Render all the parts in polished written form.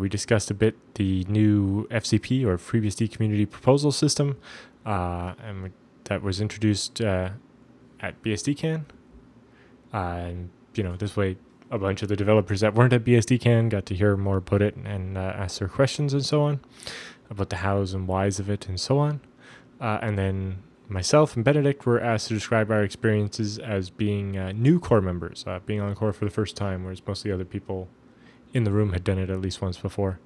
We discussed a bit the new FCP or FreeBSD community proposal system, that was introduced at BSDCan. And this way, a bunch of the developers that weren't at BSDCan got to hear more about it and ask their questions and so on about the hows and whys of it and so on. And then myself and Benedict were asked to describe our experiences as being new core members, being on core for the first time, whereas most of the other people in the room had done it at least once before.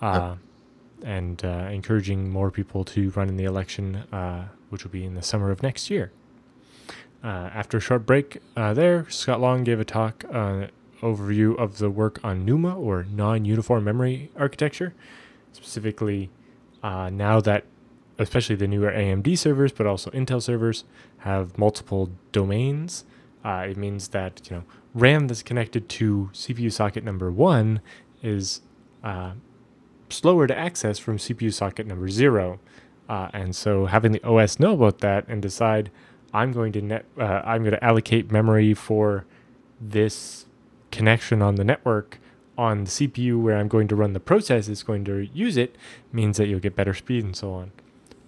And encouraging more people to run in the election, which will be in the summer of next year. After a short break there, Scott Long gave a talk overview of the work on NUMA, or non-uniform memory architecture. Specifically, now that especially the newer AMD servers, but also Intel servers, have multiple domains, it means that RAM that's connected to CPU socket number 1 is slower to access from CPU socket number 0. And so having the OS know about that and decide I'm going to allocate memory for this connection on the network on the CPU where I'm going to run the process is going to use it, means that you'll get better speed and so on.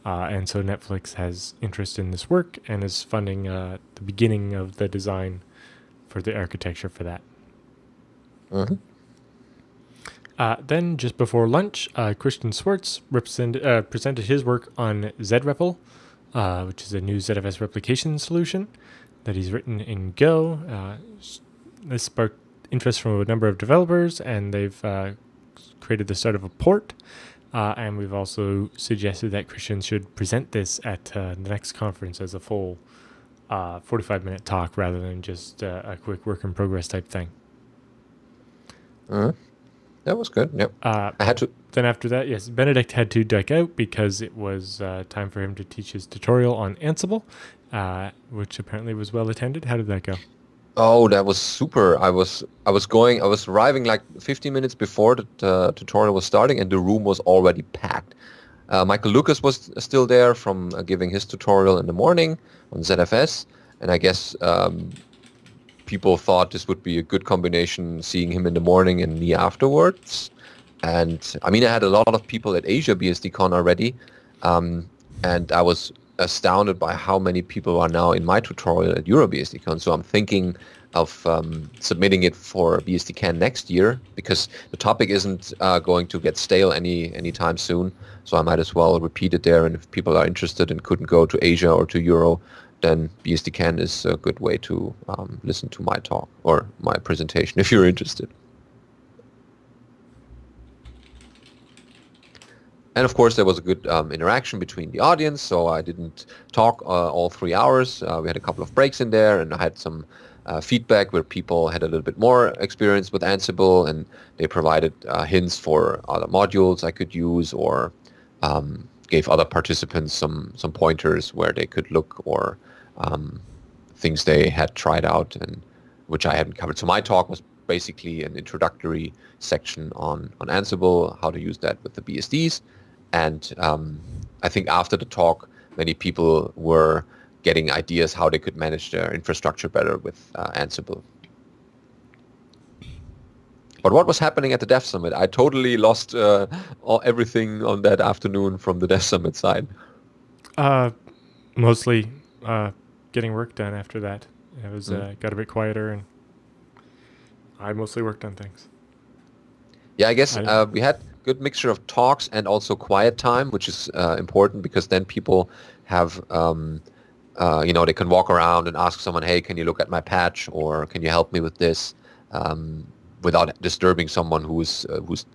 And so Netflix has interest in this work and is funding the beginning of the design for the architecture for that. Mm-hmm. Then, just before lunch, Christian Swartz presented his work on zRepl, which is a new ZFS replication solution that he's written in Go. This sparked interest from a number of developers, and they've created the start of a port. And we've also suggested that Christian should present this at the next conference as a full 45-minute talk rather than just a quick work in progress type thing. Mm-hmm. That was good. Yep. I had to. Then after that, yes, Benedict had to duck out because it was time for him to teach his tutorial on Ansible, which apparently was well attended. How did that go? Oh, that was super. I was arriving like 15 minutes before the tutorial was starting, and the room was already packed. Michael Lucas was still there from giving his tutorial in the morning on ZFS, and I guess people thought this would be a good combination, seeing him in the morning and me afterwards. And I mean, I had a lot of people at Asia BSDCon already, and I was astounded by how many people are now in my tutorial at EuroBSDCon. So I'm thinking of submitting it for BSDCan next year, because the topic isn't going to get stale anytime soon. So I might as well repeat it there. And if people are interested and couldn't go to Asia or to Euro, then BSDCan is a good way to listen to my talk or my presentation if you're interested. And of course, there was a good interaction between the audience, so I didn't talk all 3 hours. We had a couple of breaks in there, and I had some feedback where people had a little bit more experience with Ansible, and they provided hints for other modules I could use, or gave other participants some pointers where they could look, or things they had tried out and which I hadn't covered. So my talk was basically an introductory section on Ansible, how to use that with the BSDs. And I think after the talk, many people were getting ideas how they could manage their infrastructure better with Ansible. But what was happening at the Dev Summit? I totally lost everything on that afternoon from the Dev Summit side. Mostly getting work done after that. It was got a bit quieter, and I mostly worked on things. Yeah, I guess we had good mixture of talks and also quiet time, which is important, because then people have, they can walk around and ask someone, hey, can you look at my patch, or can you help me with this, without disturbing someone who's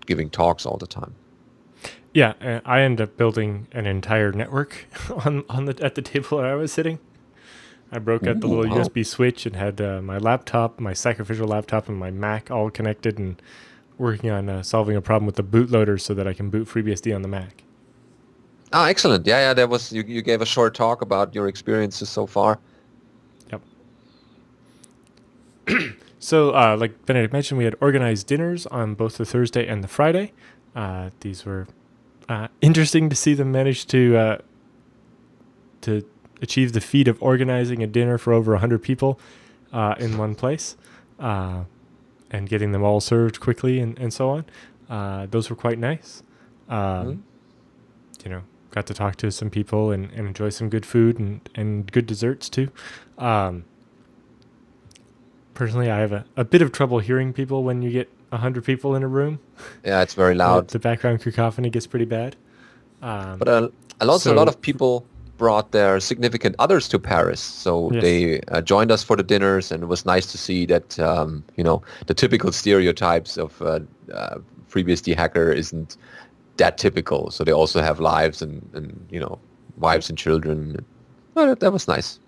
giving talks all the time. Yeah, I ended up building an entire network at the table where I was sitting. I broke out the little USB switch and had my laptop, my sacrificial laptop, and my Mac all connected and working on solving a problem with the bootloader so that I can boot FreeBSD on the Mac. Ah, excellent. Yeah, that was you gave a short talk about your experiences so far. Yep. So, like Benedict mentioned, we had organized dinners on both the Thursday and the Friday. These were interesting to see them manage to achieve the feat of organizing a dinner for over 100 people in one place, and getting them all served quickly and so on. Those were quite nice. Mhm. You know, got to talk to some people and enjoy some good food and good desserts too. Um, Personally, I have a bit of trouble hearing people when you get 100 people in a room. Yeah, it's very The, loud. the background cacophony gets pretty bad. But Um, also a lot so, of people brought their significant others to Paris, so yes. they joined us for the dinners, and it was nice to see that the typical stereotypes of FreeBSD hacker isn't that typical. So they also have lives and wives and children. Well, that was nice.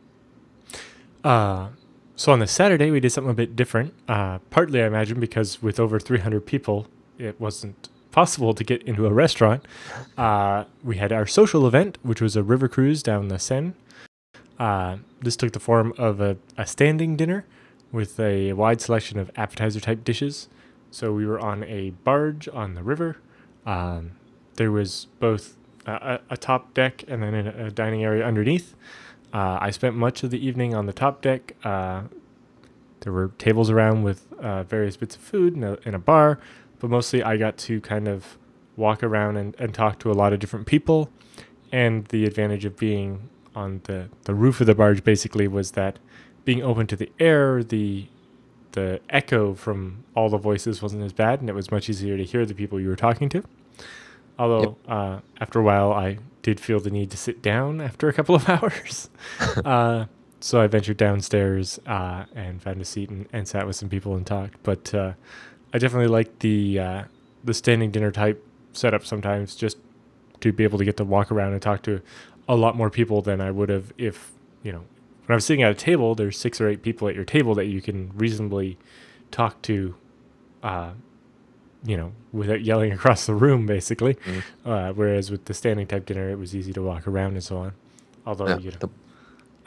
Uh, so on the Saturday, we did something a bit different. Partly, I imagine, because with over 300 people, it wasn't possible to get into a restaurant. We had our social event, which was a river cruise down the Seine. This took the form of a standing dinner with a wide selection of appetizer-type dishes. So we were on a barge on the river. There was both a top deck and then a dining area underneath. I spent much of the evening on the top deck. There were tables around with various bits of food and a bar, but mostly I got to kind of walk around and talk to a lot of different people. And the advantage of being on the roof of the barge basically was that being open to the air, the echo from all the voices wasn't as bad, and it was much easier to hear the people you were talking to. Yep. Although after a while, I did feel the need to sit down after a couple of hours. So I ventured downstairs and found a seat and sat with some people and talked. But I definitely liked the standing dinner type setup sometimes, just to be able to get to walk around and talk to a lot more people than I would have if, when I was sitting at a table, there's 6 or 8 people at your table that you can reasonably talk to, without yelling across the room, basically. Whereas with the standing type dinner, it was easy to walk around and so on. Although, Yeah.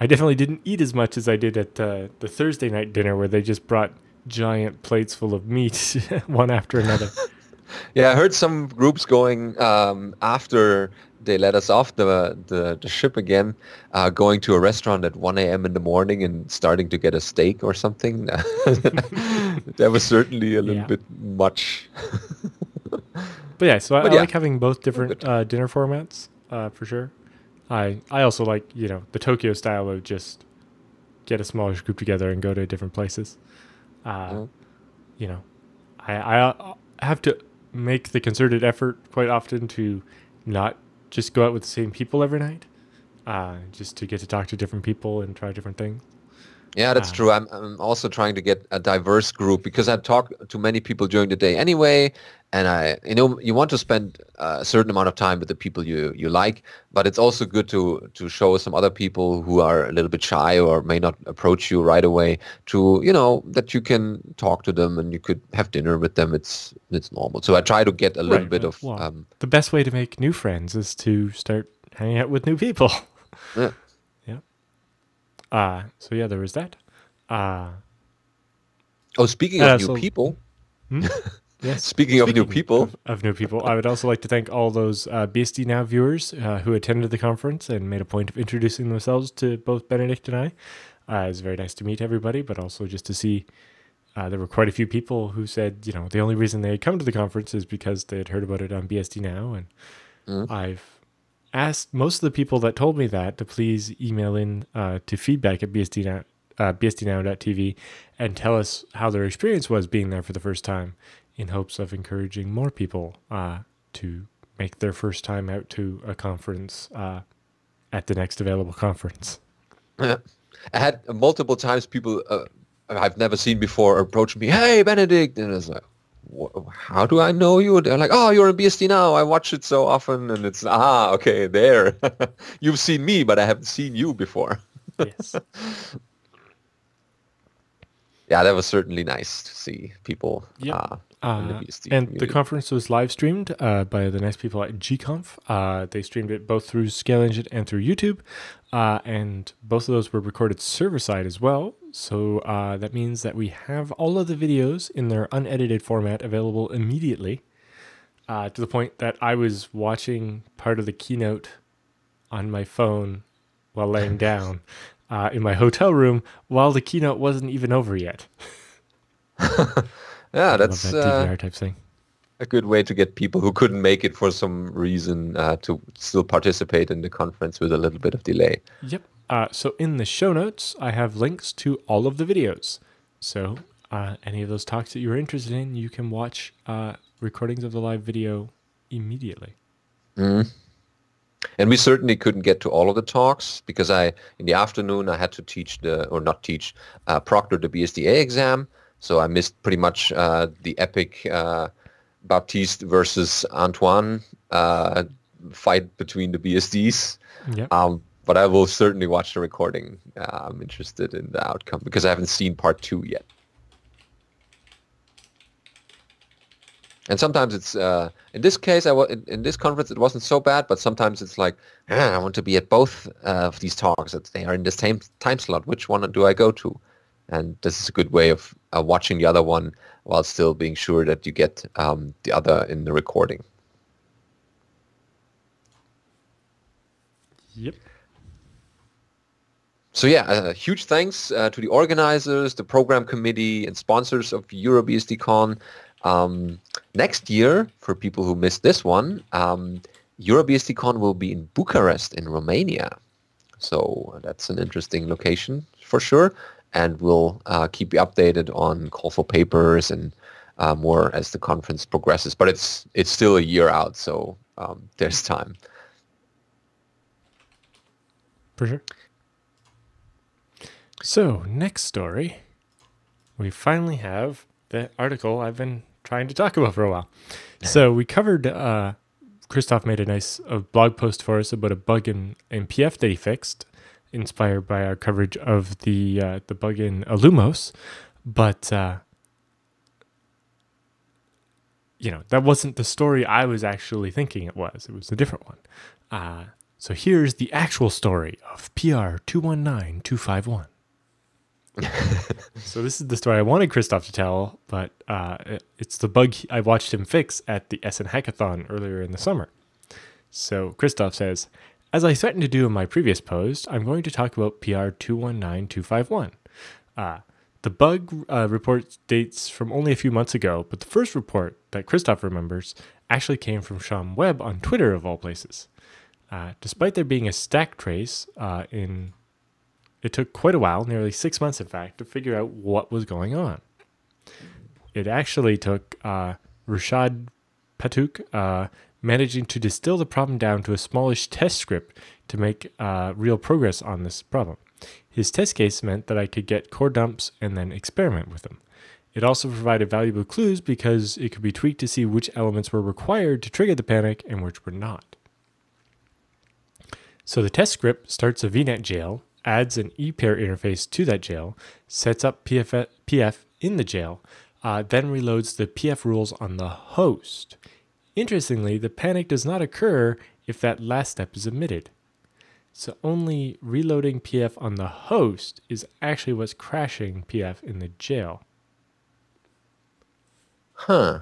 I definitely didn't eat as much as I did at the Thursday night dinner where they just brought giant plates full of meat, one after another. Yeah, I heard some groups going after they let us off the ship again, going to a restaurant at 1 a.m. in the morning and starting to get a steak or something. That was certainly a little Yeah. bit much. But yeah, so I But yeah, like having both different good. dinner formats for sure. I also like, the Tokyo style of just get a smaller group together and go to different places. Uh, Mhm. you know, I have to make the concerted effort quite often to not just go out with the same people every night, just to get to talk to different people and try different things. Yeah, that's Uh, true. I'm also trying to get a diverse group because I talk to many people during the day anyway, and you want to spend a certain amount of time with the people you like, but it's also good to show some other people who are a little bit shy or may not approach you right away to, that you can talk to them and you could have dinner with them. It's normal. So I try to get a little right, bit right. of Well, the best way to make new friends is to start hanging out with new people. yeah. Yeah. So yeah, there was that. Uh, Oh, speaking and of new also, people, hmm? Yes. speaking of new people, Of new people, I would also like to thank all those BSD Now viewers who attended the conference and made a point of introducing themselves to both Benedict and I. It was very nice to meet everybody, but also just to see there were quite a few people who said, the only reason they had come to the conference is because they had heard about it on BSD Now. And mm, I've asked most of the people that told me that to please email in to feedback at bsdnow.tv and tell us how their experience was being there for the first time, in hopes of encouraging more people to make their first time out to a conference at the next available conference. I had multiple times people I've never seen before approach me, "Hey, Benedict," and it's like, how do I know you? They're like, "Oh, you're in BSD Now. I watch it so often," and it's okay, there. You've seen me, but I haven't seen you before. Yes. Yeah, that was certainly nice to see people Yep. in the BSD And the community. conference was live streamed by the nice people at GConf. They streamed it both through Scale Engine and through YouTube. And both of those were recorded server side as well. So that means that we have all of the videos in their unedited format available immediately, to the point that I was watching part of the keynote on my phone while laying down in my hotel room while the keynote wasn't even over yet. Yeah, I love that's that DVR type thing. a good way to get people who couldn't make it for some reason to still participate in the conference with a little bit of delay. Yep. So in the show notes, I have links to all of the videos. So any of those talks that you're interested in, you can watch recordings of the live video immediately. Mm. And we certainly couldn't get to all of the talks because in the afternoon, I had to proctor the BSDA exam. So I missed pretty much the epic Baptiste versus Antoine fight between the BSDs. Yep. But I will certainly watch the recording. I'm interested in the outcome because I haven't seen part 2 yet. And sometimes it's in this case, in this conference it wasn't so bad, but sometimes it's like I want to be at both of these talks. They are in the same time slot. Which one do I go to? And this is a good way of watching the other one while still being sure that you get the other in the recording. Yep. So yeah, huge thanks to the organizers, the program committee, and sponsors of EuroBSDCon. Next year, for people who missed this one, EuroBSDCon will be in Bucharest in Romania. So that's an interesting location for sure. And we'll keep you updated on call for papers and more as the conference progresses. But it's still a year out, so there's time. For sure. So, next story. We finally have the article I've been trying to talk about for a while. So we covered, Christoph made a nice blog post for us about a bug in PF that he fixed, inspired by our coverage of the bug in Illumos. But, that wasn't the story I was actually thinking it was. It was a different one. So here's the actual story of PR 219251. So this is the story I wanted Christoph to tell, but it's the bug I watched him fix at the Essen Hackathon earlier in the summer. So Christoph says, as I threatened to do in my previous post, I'm going to talk about PR 219251. The bug report dates from only a few months ago, but the first report that Christoph remembers actually came from Sean Webb on Twitter, of all places. Despite there being a stack trace it took quite a while, nearly 6 months in fact, to figure out what was going on. It actually took Rashad Patuk managing to distill the problem down to a smallish test script to make real progress on this problem. His test case meant that I could get core dumps and then experiment with them. It also provided valuable clues because it could be tweaked to see which elements were required to trigger the panic and which were not. So the test script starts a VNet jail, adds an ePair interface to that jail, sets up PF in the jail, then reloads the PF rules on the host. Interestingly, the panic does not occur if that last step is omitted. So only reloading PF on the host is actually what's crashing PF in the jail. Huh.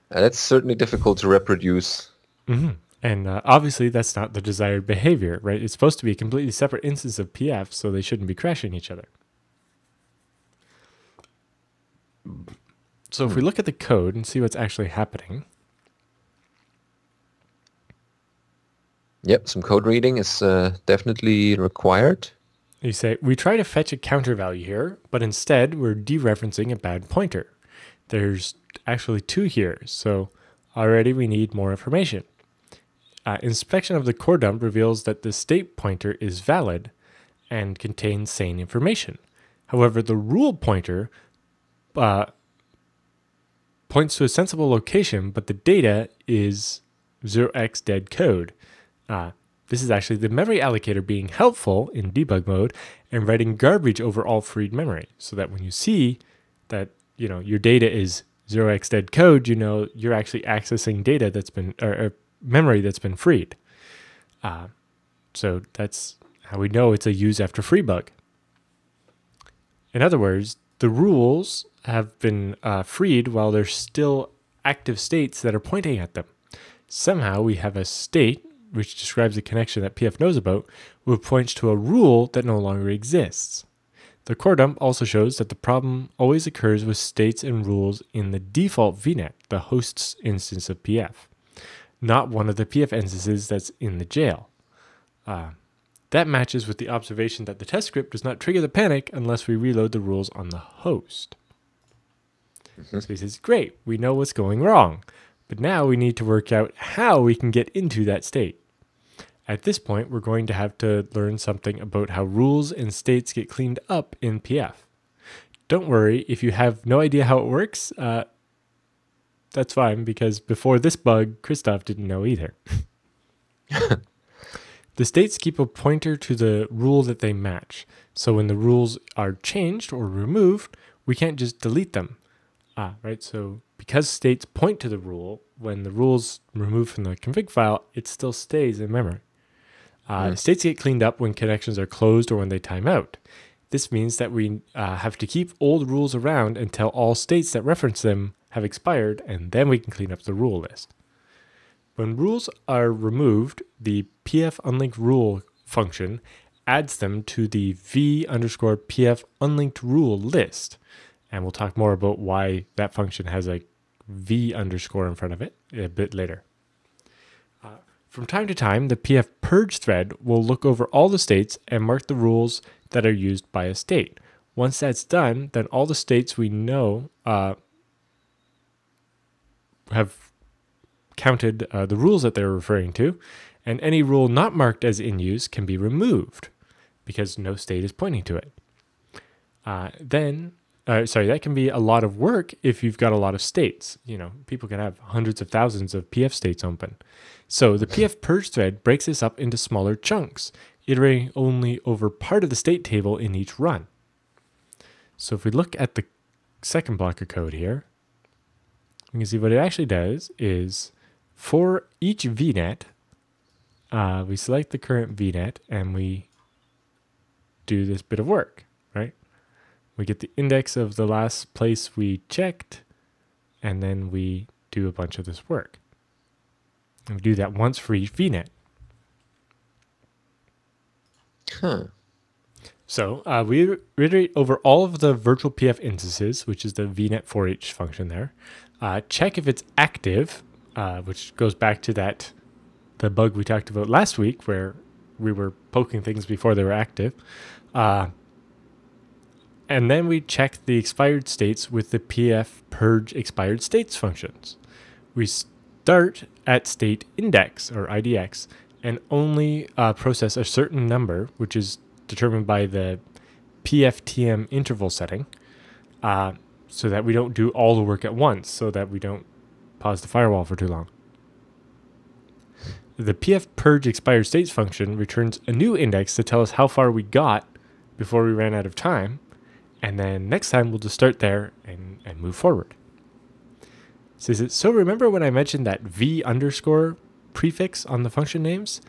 That's certainly difficult to reproduce. Mm-hmm. And obviously that's not the desired behavior, right? It's supposed to be a completely separate instance of PF, so they shouldn't be crashing each other. So if we look at the code and see what's actually happening. Yep, some code reading is definitely required. You say, we try to fetch a counter value here, but instead we're dereferencing a bad pointer. There's actually 2 here, so already we need more information. Inspection of the core dump reveals that the state pointer is valid and contains sane information. However, the rule pointer points to a sensible location, but the data is 0x dead code. This is actually the memory allocator being helpful in debug mode and writing garbage over all freed memory, so that when you see that your data is 0x dead code, you're actually accessing data that's been or memory that's been freed. So that's how we know it's a use after free bug. In other words, the rules have been freed while there's still active states that are pointing at them. Somehow we have a state which describes a connection that PF knows about, which points to a rule that no longer exists. The core dump also shows that the problem always occurs with states and rules in the default VNet, the host's instance of PF, not one of the PF instances that's in the jail. That matches with the observation that the test script does not trigger the panic unless we reload the rules on the host. So he says, great, we know what's going wrong, but now we need to work out how we can get into that state. At this point, we're going to have to learn something about how rules and states get cleaned up in PF. Don't worry, if you have no idea how it works, that's fine, because before this bug, Christoph didn't know either. The states keep a pointer to the rule that they match. So when the rules are changed or removed, we can't just delete them. Right? So because states point to the rule, when the rule's removed from the config file, it still stays in memory. States get cleaned up when connections are closed or when they time out. This means that we have to keep old rules around until all states that reference them have expired, and then we can clean up the rule list. When rules are removed, the pf unlinked rule function adds them to the v_pf unlinked rule list. And we'll talk more about why that function has a v underscore in front of it a bit later. From time to time, the pf purge thread will look over all the states and mark the rules that are used by a state. Once that's done, then all the states we know have counted the rules that they're referring to, and any rule not marked as in use can be removed because no state is pointing to it. That can be a lot of work if you've got a lot of states. You know, people can have hundreds of thousands of PF states open. So the PF purge thread breaks this up into smaller chunks, iterating only over part of the state table in each run. So if we look at the second block of code here, we can see what it actually does is for each VNet, we select the current VNet and we do this bit of work, right? We get the index of the last place we checked, and then we do a bunch of this work. And we do that once for each VNet. So we iterate over all of the virtual PF instances, which is the VNet for each function there. Check if it's active, which goes back to the bug we talked about last week where we were poking things before they were active. And then we check the expired states with the pf purge expired states functions. We start at state index or IDX and only process a certain number, which is determined by the PFTM interval setting, so that we don't do all the work at once, so that we don't pause the firewall for too long. The pf purge expired states function returns a new index to tell us how far we got before we ran out of time. And then next time we'll just start there and move forward. So remember when I mentioned that v underscore prefix on the function names?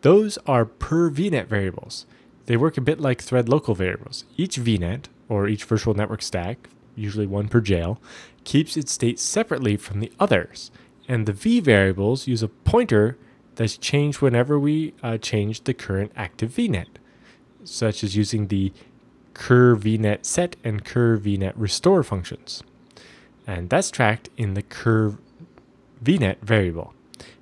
Those are per VNet variables. They work a bit like thread local variables. Each VNet, or each virtual network stack, usually one per jail, keeps its state separately from the others. And the v variables use a pointer that's changed whenever we change the current active VNet, such as using the cur vnet set and cur vnet restore functions. And that's tracked in the cur vnet variable.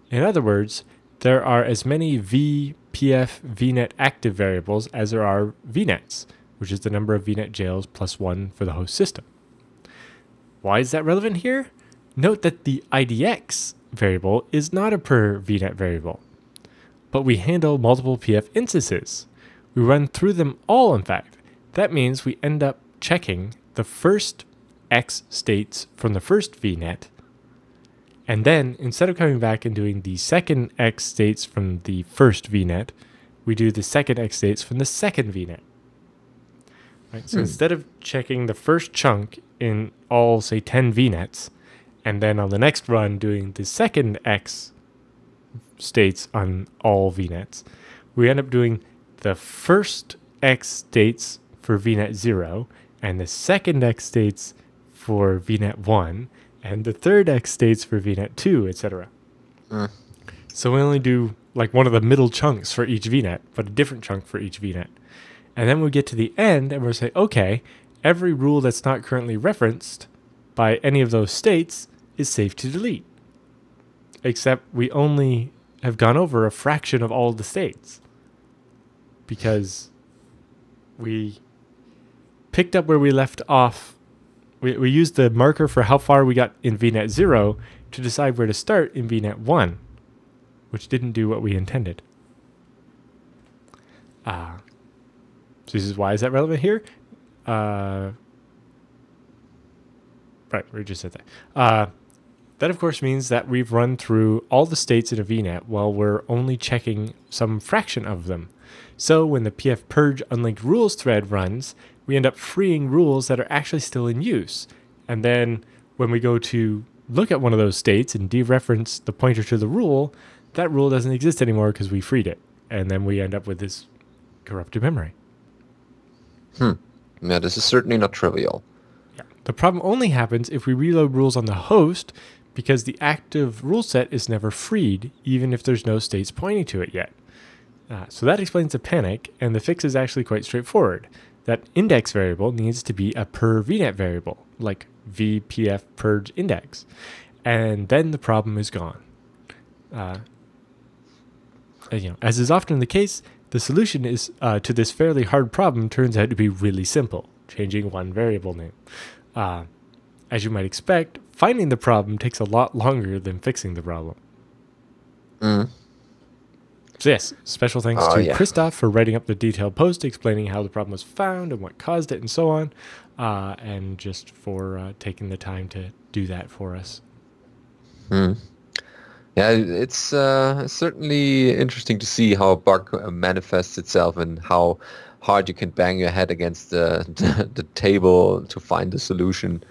In other words, there are as many v pf vnet active variables as there are vnets, which is the number of vnet jails plus one for the host system. Why is that relevant here? Note that the IDX variable is not a per vnet variable, but we handle multiple pf instances. We run through them all, in fact. That means we end up checking the first X states from the first VNet, and then instead of coming back and doing the second X states from the first VNet, we do the second X states from the second VNet. Right? So instead of checking the first chunk in all, say, 10 VNets, and then on the next run doing the second X states on all VNets, we end up doing the first X states for VNet 0, and the second X states for VNet 1, and the third X states for VNet 2, etc. So we only do like one of the middle chunks for each VNet, but a different chunk for each VNet. And then we get to the end and we'll say, okay, every rule that's not currently referenced by any of those states is safe to delete. Except we only have gone over a fraction of all the states because we picked up where we left off. We used the marker for how far we got in VNet 0 to decide where to start in VNet 1, which didn't do what we intended. So this is why is that relevant here? Right, we just said that. That, of course, means that we've run through all the states in a VNet while we're only checking some fraction of them. So when the pf purge unlinked rules thread runs, we end up freeing rules that are actually still in use. And then when we go to look at one of those states and dereference the pointer to the rule, that rule doesn't exist anymore because we freed it. And then we end up with this corrupted memory. Yeah, this is certainly not trivial. Yeah. The problem only happens if we reload rules on the host because the active rule set is never freed, even if there's no states pointing to it yet. So that explains the panic, and the fix is actually quite straightforward. That index variable needs to be a per VNet variable, like vpf purge index, and then the problem is gone. As is often the case, the solution is to this fairly hard problem turns out to be really simple, changing one variable name. As you might expect, finding the problem takes a lot longer than fixing the problem. So yes, special thanks to Christoph for writing up the detailed post explaining how the problem was found and what caused it and so on, and just for taking the time to do that for us. Yeah, it's certainly interesting to see how a bug manifests itself and how hard you can bang your head against the table to find the solution.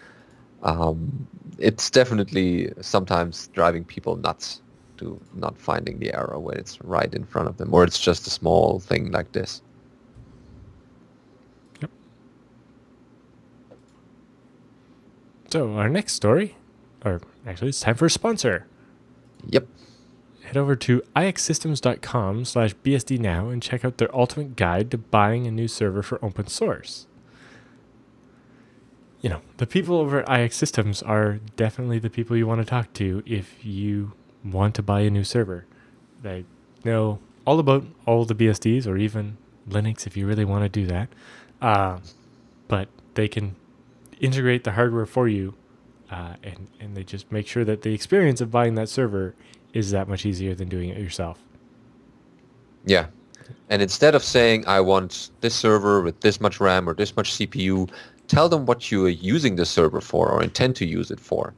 It's definitely sometimes driving people nuts to not finding the error when it's right in front of them, or it's just a small thing like this. Yep. So our next story, or actually it's time for a sponsor. Yep. Head over to ixsystems.com/bsdnow and check out their ultimate guide to buying a new server for open source. The people over at IX Systems are definitely the people you want to talk to if you want to buy a new server. They know all about all the BSDs, or even Linux if you really want to do that. But they can integrate the hardware for you, and they just make sure that the experience of buying that server is that much easier than doing it yourself. Yeah. And instead of saying, I want this server with this much RAM or this much CPU, tell them what you are using the server for or intend to use it for.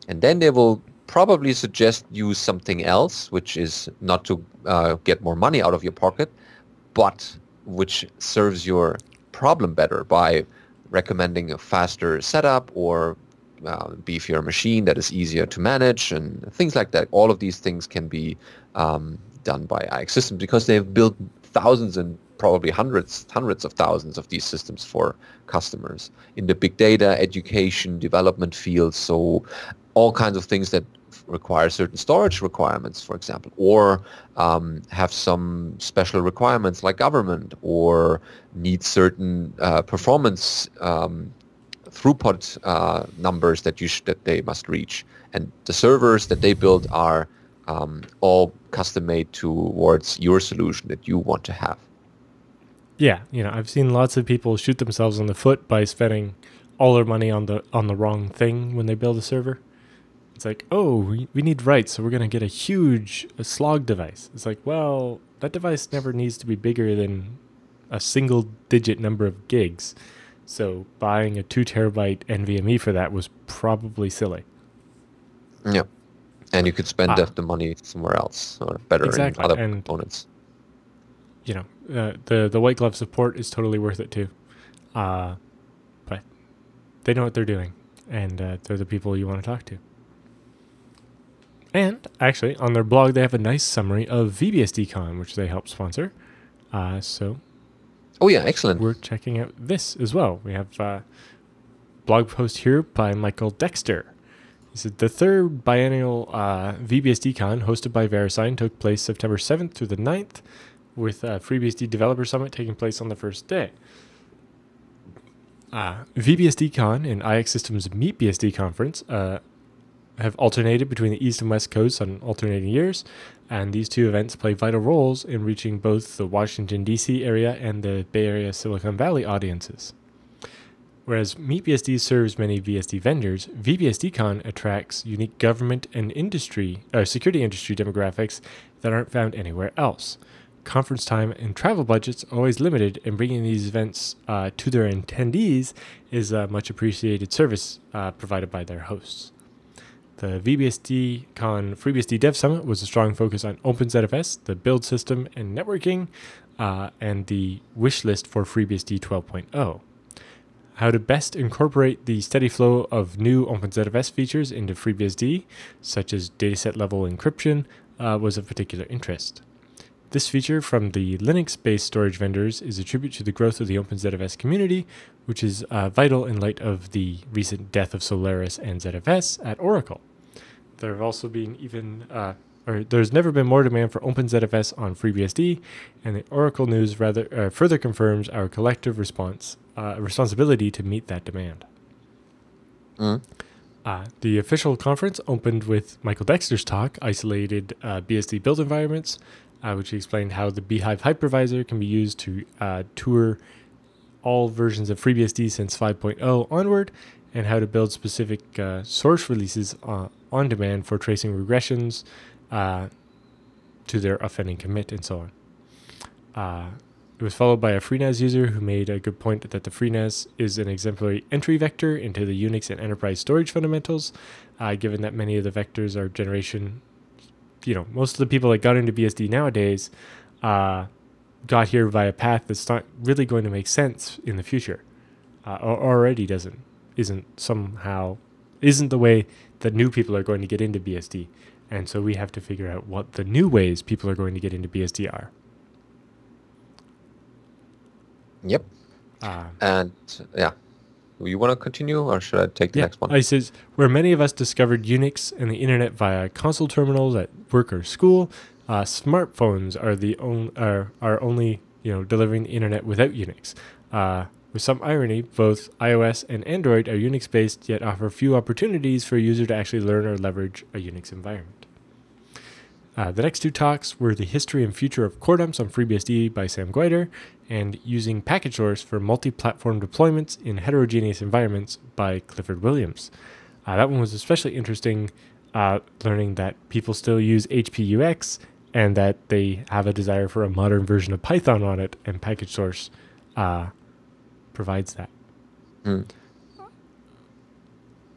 And then they will probably suggest use something else, which is not to get more money out of your pocket, but which serves your problem better by recommending a faster setup or beefier machine that is easier to manage and things like that. All of these things can be done by IX Systems because they've built thousands and probably hundreds of thousands of these systems for customers in the big data, education, development fields. So all kinds of things that require certain storage requirements, for example, or have some special requirements like government, or need certain performance throughput numbers that they must reach. And the servers that they build are all custom made towards your solution that you want to have. Yeah, I've seen lots of people shoot themselves in the foot by spending all their money on the wrong thing when they build a server. It's like, oh, we need writes, so we're going to get a huge slog device. It's like, well, that device never needs to be bigger than a single-digit number of gigs. So buying a 2 terabyte NVMe for that was probably silly. Yeah, and you could spend the money somewhere else, or better in other components. The white glove support is totally worth it too. But they know what they're doing, and they're the people you want to talk to. And actually, on their blog, they have a nice summary of VBSDCon, which they help sponsor. Oh yeah, excellent. We're checking out this as well. We have a blog post here by Michael Dexter. He said, the third biennial VBSDCon hosted by VeriSign took place September 7th through the 9th, with FreeBSD Developer Summit taking place on the first day. VBSDCon and IX Systems MeetBSD conference have alternated between the East and West Coasts on alternating years, and these two events play vital roles in reaching both the Washington, D.C. area and the Bay Area Silicon Valley audiences. Whereas MeetBSD serves many BSD vendors, VBSDCon attracts unique government and security industry demographics that aren't found anywhere else. Conference time and travel budgets are always limited, and bringing these events to their attendees is a much appreciated service provided by their hosts. The VBSDCon FreeBSD Dev Summit was a strong focus on OpenZFS, the build system and networking, and the wish list for FreeBSD 12.0. How to best incorporate the steady flow of new OpenZFS features into FreeBSD, such as dataset level encryption, was of particular interest. This feature from the Linux-based storage vendors is a tribute to the growth of the OpenZFS community, which is vital in light of the recent death of Solaris and ZFS at Oracle. There have also been there's never been more demand for OpenZFS on FreeBSD, and the Oracle news further confirms our collective responsibility to meet that demand. The official conference opened with Michael Dexter's talk, Isolated BSD Build Environments, which explained how the Beehive hypervisor can be used to tour all versions of FreeBSD since 5.0 onward, and how to build specific source releases on demand for tracing regressions to their offending commit and so on. It was followed by a FreeNAS user who made a good point that the FreeNAS is an exemplary entry vector into the Unix and enterprise storage fundamentals, given that many of the vectors are generation. Most of the people that got into BSD nowadays got here by a path that's not really going to make sense in the future, or already isn't the way that new people are going to get into BSD. And so we have to figure out what the new ways people are going to get into BSD are. Yep. You want to continue, or should I take the next one? I says, where many of us discovered Unix and the internet via console terminals at work or school, smartphones are only delivering the internet without Unix. With some irony, both iOS and Android are Unix-based, yet offer few opportunities for a user to actually learn or leverage a Unix environment. The next two talks were the history and future of core dumps on FreeBSD by Sam Guider, and using package source for multi-platform deployments in heterogeneous environments by Clifford Williams. That one was especially interesting, learning that people still use HPUX and that they have a desire for a modern version of Python on it, and package source provides that. And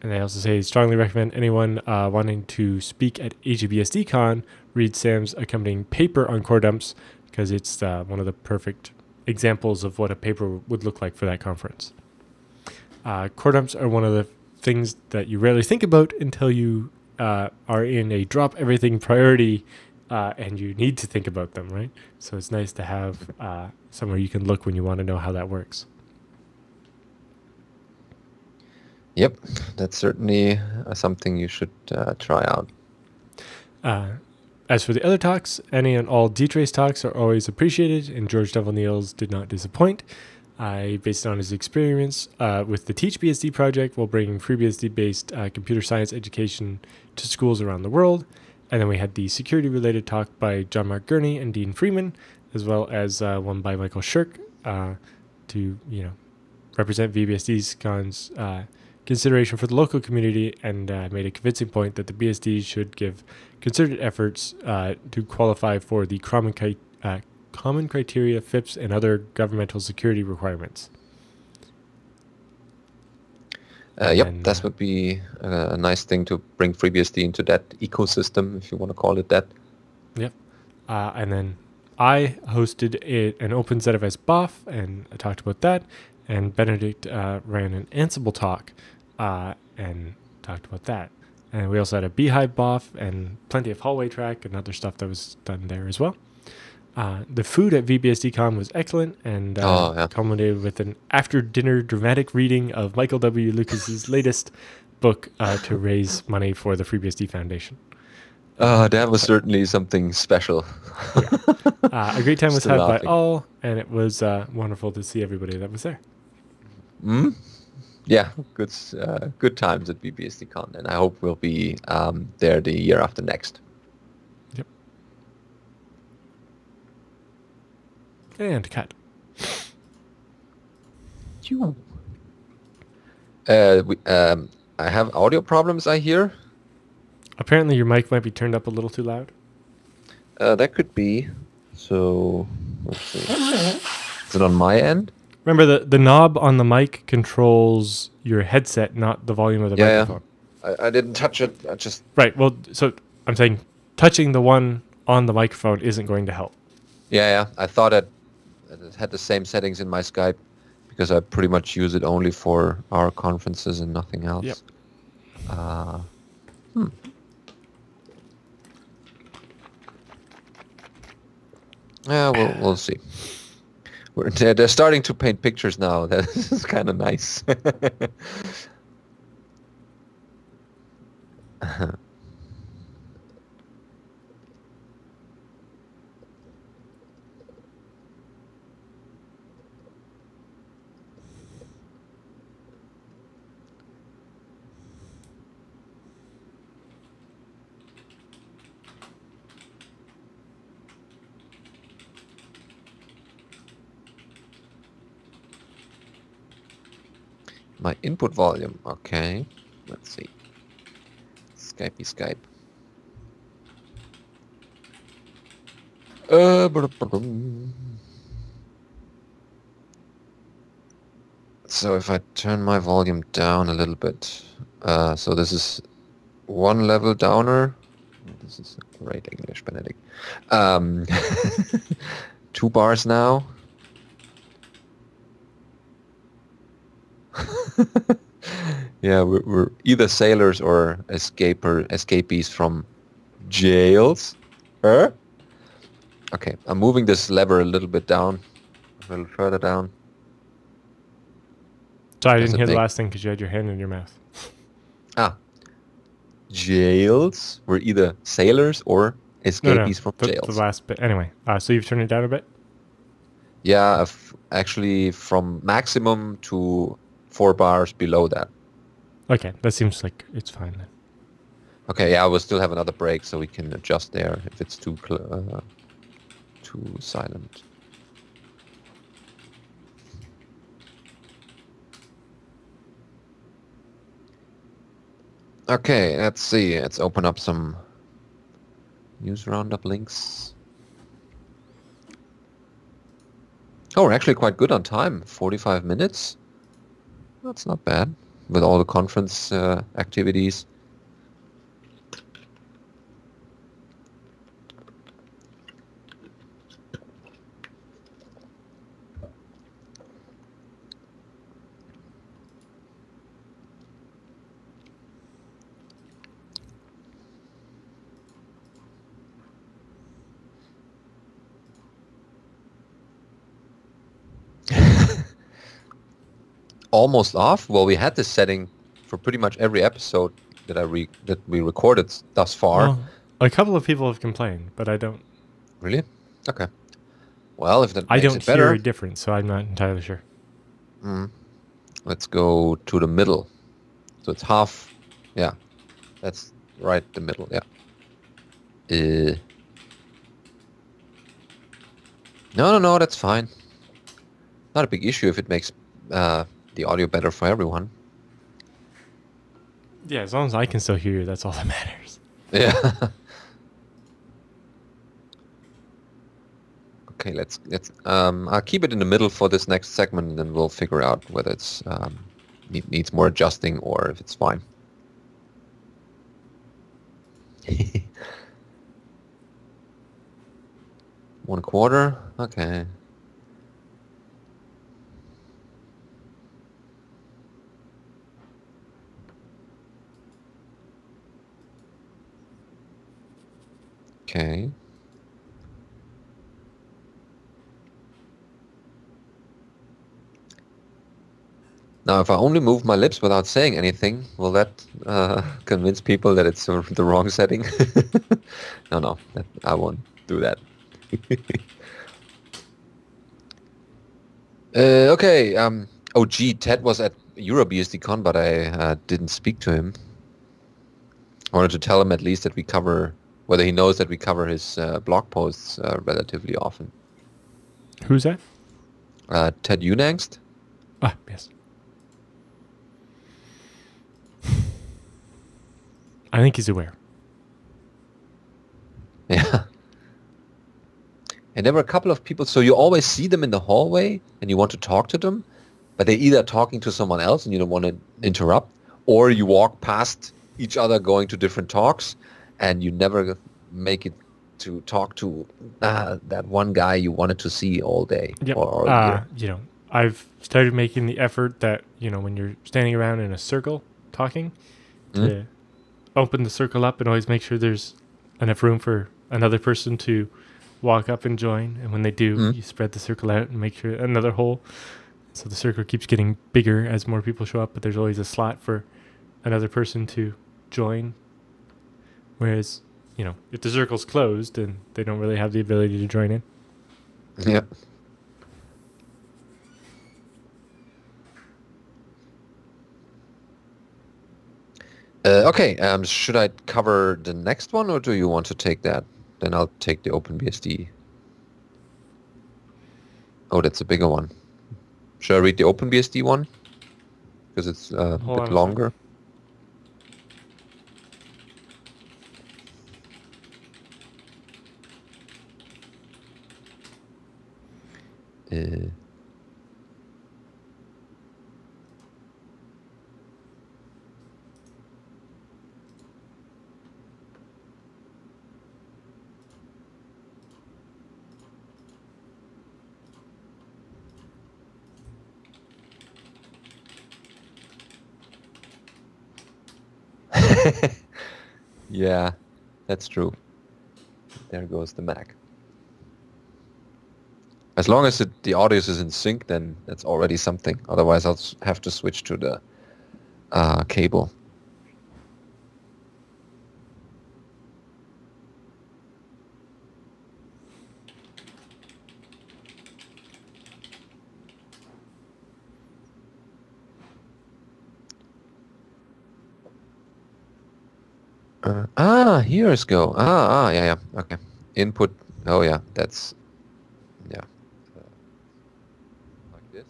they also say, strongly recommend anyone wanting to speak at AGBSDCon read Sam's accompanying paper on core dumps, because it's one of the perfect examples of what a paper would look like for that conference. Core dumps are one of the things that you rarely think about until you are in a drop everything priority and you need to think about them, right? So it's nice to have somewhere you can look when you want to know how that works. Yep, that's certainly something you should try out. As for the other talks, any and all dtrace talks are always appreciated, and George Devil-Neal's did not disappoint. Based on his experience with the TeachBSD project while bringing FreeBSD-based computer science education to schools around the world. And then we had the security-related talk by John Mark Gurney and Dean Freeman, as well as one by Michael Shirk to represent VBSDCon's consideration for the local community, and made a convincing point that the BSD should give concerted efforts to qualify for the common criteria, FIPS, and other governmental security requirements. That would be a nice thing to bring FreeBSD into that ecosystem, if you want to call it that. Yep. And then I hosted an OpenZFS BOF, and I talked about that. And Benedict ran an Ansible talk and talked about that. And we also had a Beehive BOF and plenty of hallway track and other stuff that was done there as well. The food at VBSDCon was excellent and culminated with an after-dinner dramatic reading of Michael W. Lucas's latest book to raise money for the FreeBSD Foundation. That was certainly something special. A great time was Still had by laughing. all, and it was wonderful to see everybody that was there. Hmm? Yeah, good times at BBSDCon, and I hope we'll be there the year after next. Yep. And cut. I have audio problems, I hear. Apparently, your mic might be turned up a little too loud. That could be. So, let's see. Is it on my end? Remember, the knob on the mic controls your headset, not the volume of the Yeah, microphone. yeah. I didn't touch it. I just... Right. Well, so I'm saying touching the one on the microphone isn't going to help. Yeah. I thought it had the same settings in my Skype because I pretty much use it only for our conferences and nothing else. Yep. Yeah, we'll see. They're starting to paint pictures now. That is kind of nice. My input volume. Okay. Let's see. Skype. So if I turn my volume down a little bit, so this is one level downer. This is great English, Benedict. 2 bars now. Yeah, we're either sailors or escapees from jails. Okay, I'm moving this lever a little bit down, a little further down. So I Does didn't it hear the make- last thing because you had your hand in your mouth. Jails. We're either sailors or escapees from jails. The last bit. Anyway, so you've turned it down a bit? Yeah, actually from maximum to 4 bars below that. Okay, that seems like it's fine then. Okay, yeah, we'll still have another break, so we can adjust there if it's too silent. Okay, let's see. Let's open up some news roundup links. Oh, we're actually quite good on time. 45 minutes. That's not bad with all the conference activities. Almost off. Well, we had this setting for pretty much every episode that we recorded thus far. Well, a couple of people have complained, but I don't. Really? Okay. Well, if that I makes don't it better, hear a difference, so I'm not entirely sure. let's go to the middle. So it's half. Yeah, that's right. The middle. Yeah. No. That's fine. Not a big issue if it makes the audio better for everyone. Yeah, as long as I can still hear you, that's all that matters. Yeah. Okay, let's I'll keep it in the middle for this next segment, and then we'll figure out whether it's needs more adjusting or if it's fine. 1/4. Okay. Okay. Now, if I only move my lips without saying anything, will that convince people that it's the wrong setting? No, I won't do that. Okay. Oh, gee, Ted was at EuroBSDCon, but I didn't speak to him. I wanted to tell him at least that we cover, whether he knows that we cover his blog posts relatively often. Who's that? Ted Unangst. Ah, yes. I think he's aware. Yeah. And there were a couple of people, so you always see them in the hallway and you want to talk to them, but they're either talking to someone else and you don't want to interrupt, or you walk past each other going to different talks and you never make it to talk to that one guy you wanted to see all day. Yep. Or all year. I've started making the effort that, when you're standing around in a circle talking, to open the circle up and always make sure there's enough room for another person to walk up and join. And when they do, you spread the circle out and make sure another hole. So the circle keeps getting bigger as more people show up, but there's always a slot for another person to join. Whereas, if the circle's closed, then they don't really have the ability to join in. Yeah. Okay, should I cover the next one, or do you want to take that? Then I'll take the OpenBSD. Oh, that's a bigger one. Should I read the OpenBSD one? Because it's a bit longer. Yeah, that's true. There goes the Mac. As long as the audio is in sync, then that's already something. Otherwise, I'll have to switch to the cable. Here's go. Yeah. Okay. Input. Oh, yeah. That's, yeah. Like this.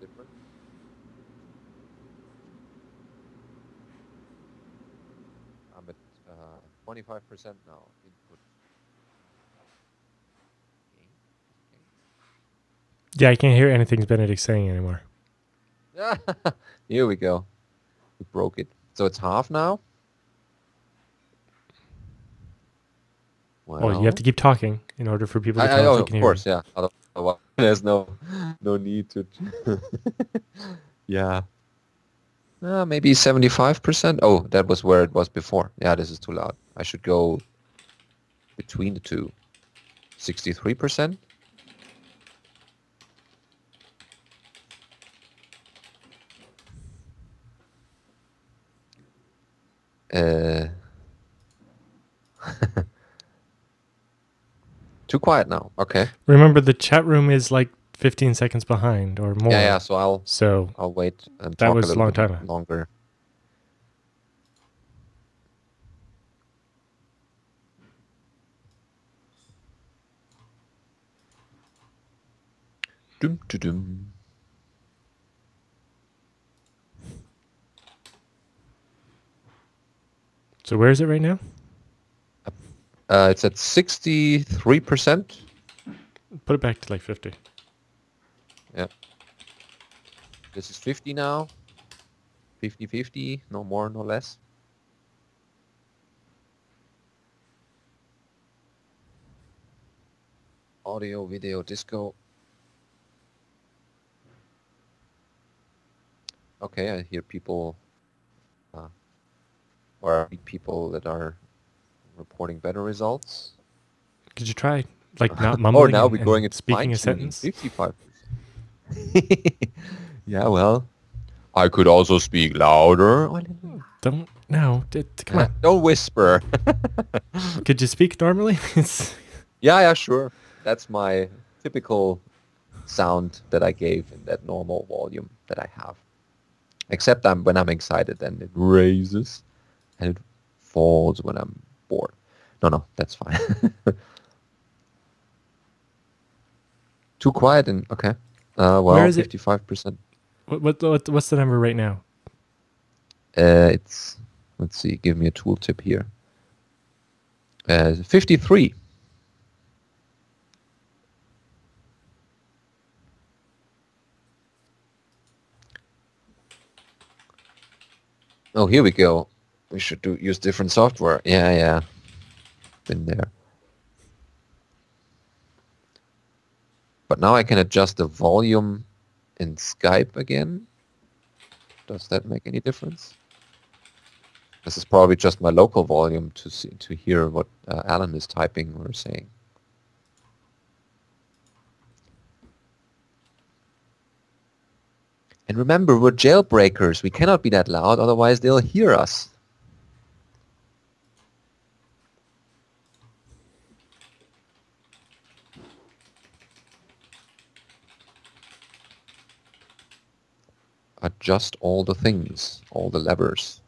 Different. I'm at 25% now. Input. Okay. Yeah, I can't hear anything Benedict's saying anymore. Here we go. We broke it. So it's half now? Well, you have to keep talking in order for people to tell if they can hear. Of course, yeah. Otherwise, there's no need to. Yeah. Maybe 75%. Oh, that was where it was before. Yeah, this is too loud. I should go between the two. 63%. Too quiet now. Okay. Remember, the chat room is like 15 seconds behind or more. Yeah. So I'll wait and that talk was a a long little time bit longer. Dum dum dum. So where is it right now? It's at 63%. Put it back to like 50. Yeah. This is 50 now. 50-50. No more, no less. Audio, video, disco. Okay, I hear people, or people that are reporting better results. Could you try like not mumbling? Now we're going into speaking a sentence. 55%. Yeah, well, I could also speak louder. Don't no. Come on. Don't whisper. Could you speak normally? Yeah, sure. That's my typical sound that I gave in that normal volume that I have. Except when I'm excited, then it raises, and it falls when I'm bored. No, that's fine. Too quiet and okay. Where Well, is it? 55%. What's the number right now? It's, let's see, give me a tooltip here. 53. Oh, here we go. We should use different software. Yeah. Been there. But now I can adjust the volume in Skype again. Does that make any difference? This is probably just my local volume to hear what Alan is typing or saying. And remember, we're jailbreakers. We cannot be that loud, otherwise they'll hear us. Adjust all the things, all the levers.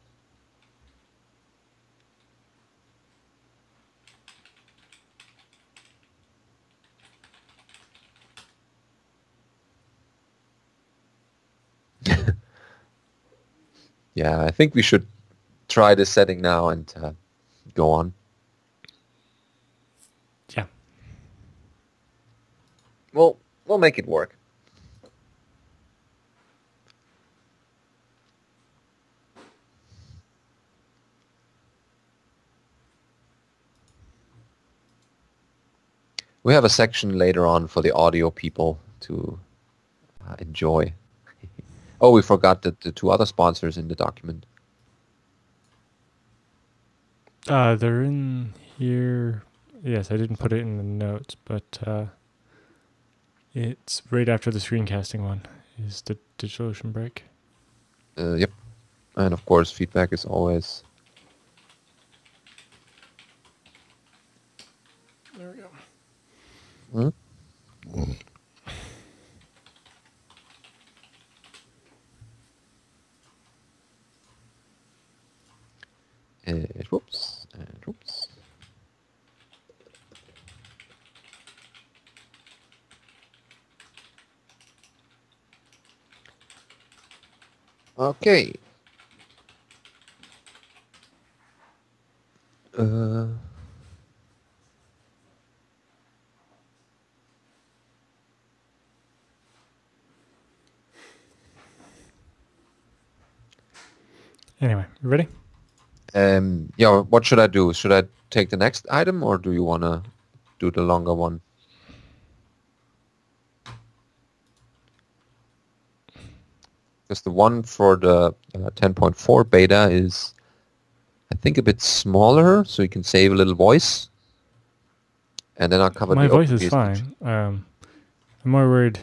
Yeah, I think we should try this setting now and go on. Yeah. Well, we'll make it work. We have a section later on for the audio people to enjoy. Oh, we forgot the two other sponsors in the document. They're in here. Yes, I didn't put it in the notes, but it's right after the screencasting one is the DigitalOcean break. Yep. And of course, feedback is always... There we go. Hmm? Whoops. And whoops. Okay. Anyway, you ready? Yeah, what should I do? Should I take the next item or do you want to do the longer one? Because the one for the 10.4 beta is, I think, a bit smaller, so you can save a little voice. And then I'll cover My the voice is OpenBSD. fine. I'm more worried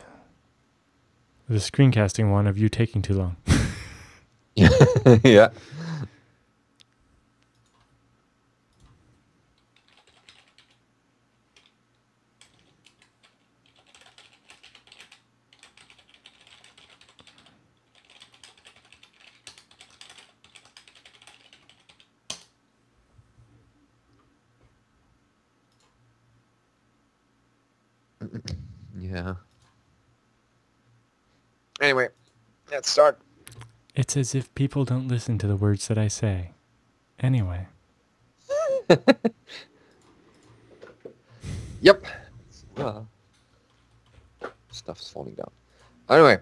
the screencasting one of you taking too long. Yeah. Yeah. Anyway, let's start. It's as if people don't listen to the words that I say. Anyway. Yep. Stuff's falling down. Anyway.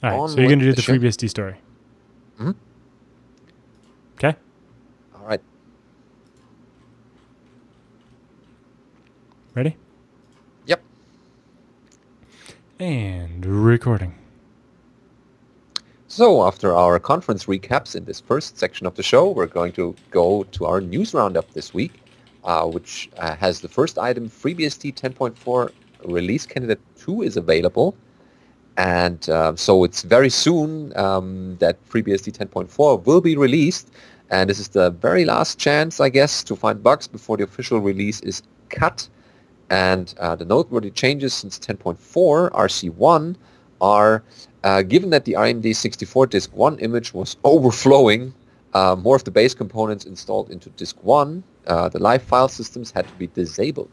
All right, On so you're going to do with the the show. FreeBSD story. Mhm. Okay? All right. Ready? Yep. And recording. So after our conference recaps in this first section of the show, we're going to go to our news roundup this week, which has the first item, FreeBSD 10.4 release candidate 2 is available. And so it's very soon that FreeBSD 10.4 will be released. And this is the very last chance, I guess, to find bugs before the official release is cut. And the noteworthy changes since 10.4 RC1 are, given that the RMD64 disk 1 image was overflowing, more of the base components installed into disk 1, the live file systems had to be disabled.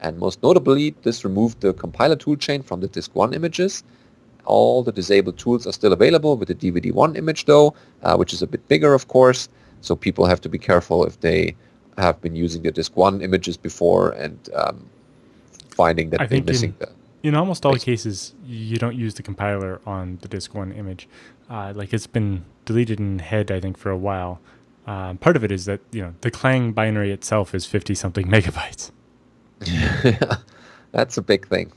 And most notably, this removed the compiler toolchain from the disk 1 images. All the disabled tools are still available with the DVD1 image though, which is a bit bigger of course, so people have to be careful if they have been using the disk 1 images before and finding that they're missing the... In almost all cases, you don't use the compiler on the disk 1 image. Like it's been deleted in head, I think, for a while. Part of it is that, the Clang binary itself is 50-something megabytes. That's a big thing.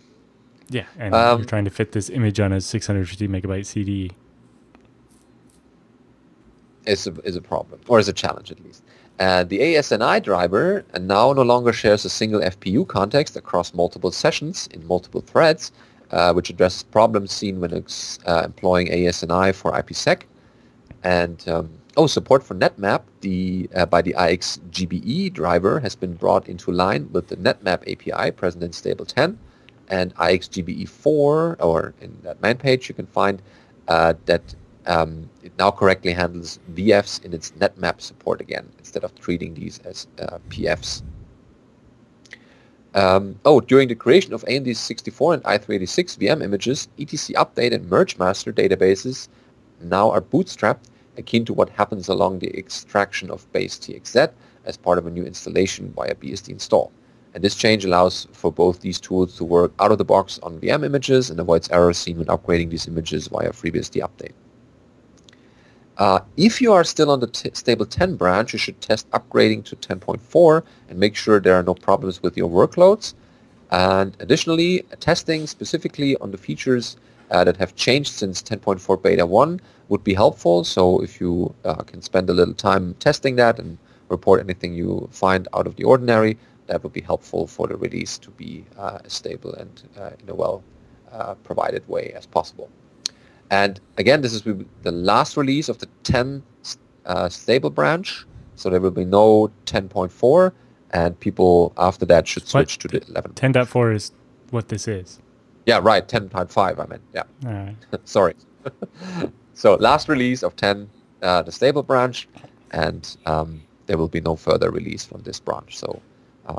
Yeah, and you're trying to fit this image on a 650 megabyte CD. Is a problem, or is a challenge at least. The ASNI driver now no longer shares a single FPU context across multiple sessions in multiple threads, which addresses problems seen when employing ASNI for IPsec. And support for NetMap by the IXGBE driver has been brought into line with the NetMap API present in Stable 10. And IXGBE4, or in that man page, you can find that it now correctly handles VFs in its NetMap support again, instead of treating these as PFs. During the creation of AMD 64 and i386 VM images, etc update and merge master databases now are bootstrapped, akin to what happens along the extraction of base TXZ as part of a new installation via BSD install. And this change allows for both these tools to work out of the box on VM images and avoids errors seen when upgrading these images via FreeBSD update. If you are still on the Stable 10 branch, you should test upgrading to 10.4 and make sure there are no problems with your workloads. And additionally, testing specifically on the features that have changed since 10.4 Beta 1 would be helpful. So if you can spend a little time testing that and report anything you find out of the ordinary, that would be helpful for the release to be as stable and in a well provided way as possible. And again, this is the last release of the 10 stable branch, so there will be no 10.4, and people after that should switch to the 11. 10.4 is what this is. Yeah, right, 10.5 I meant, yeah. All right. Sorry. So last release of 10, the stable branch, and there will be no further release from this branch. So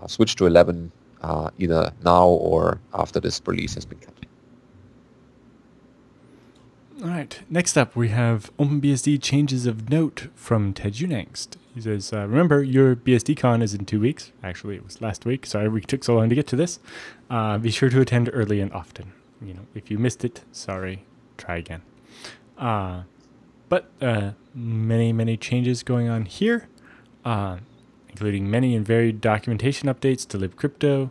switch to 11 either now or after this release has been cut. All right. Next up, we have OpenBSD changes of note from Ted Unangst. He says, remember, your BSDCon is in 2 weeks. Actually, it was last week. Sorry we took so long to get to this. Be sure to attend early and often. If you missed it, sorry. Try again. But many, many changes going on here, including many and varied documentation updates to libcrypto,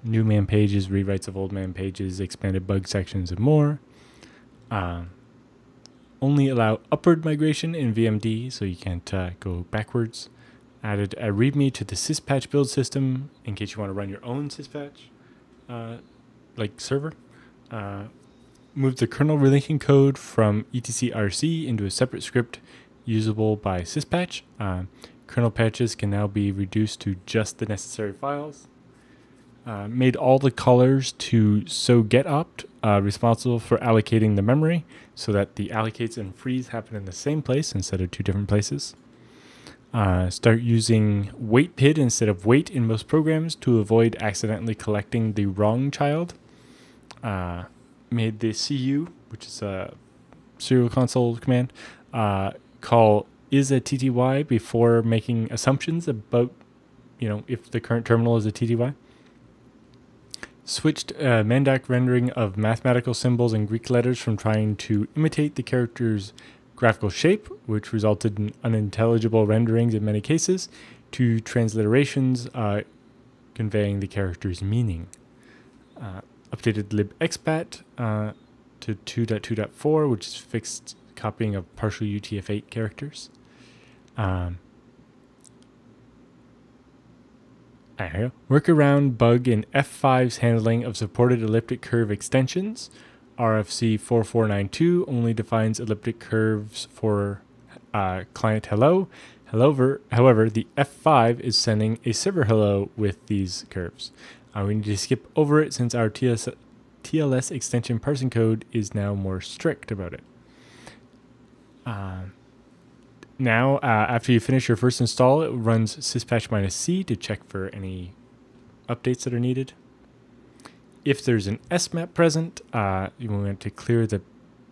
new man pages, rewrites of old man pages, expanded bug sections, and more. Only allow upward migration in VMD, so you can't go backwards. Added a README to the syspatch build system in case you want to run your own syspatch server. Moved the kernel relinking code from etcrc into a separate script usable by syspatch. Kernel patches can now be reduced to just the necessary files. Made all the callers to soGetOpt responsible for allocating the memory so that the allocates and frees happen in the same place instead of two different places. Start using waitpid instead of wait in most programs to avoid accidentally collecting the wrong child. Made the CU, which is a serial console command, call is a TTY before making assumptions about, if the current terminal is a TTY. Switched Mandak rendering of mathematical symbols and Greek letters from trying to imitate the character's graphical shape, which resulted in unintelligible renderings in many cases, to transliterations conveying the character's meaning. Updated libexpat to 2.2.4, which is fixed copying of partial UTF-8 characters. Workaround bug in F5's handling of supported elliptic curve extensions. RFC 4492 only defines elliptic curves for client hello. However, the F5 is sending a server hello with these curves. We need to skip over it since our TLS extension parsing code is now more strict about it. Now, after you finish your first install, it runs syspatch-c to check for any updates that are needed. If there's an SMAP present, you want to clear the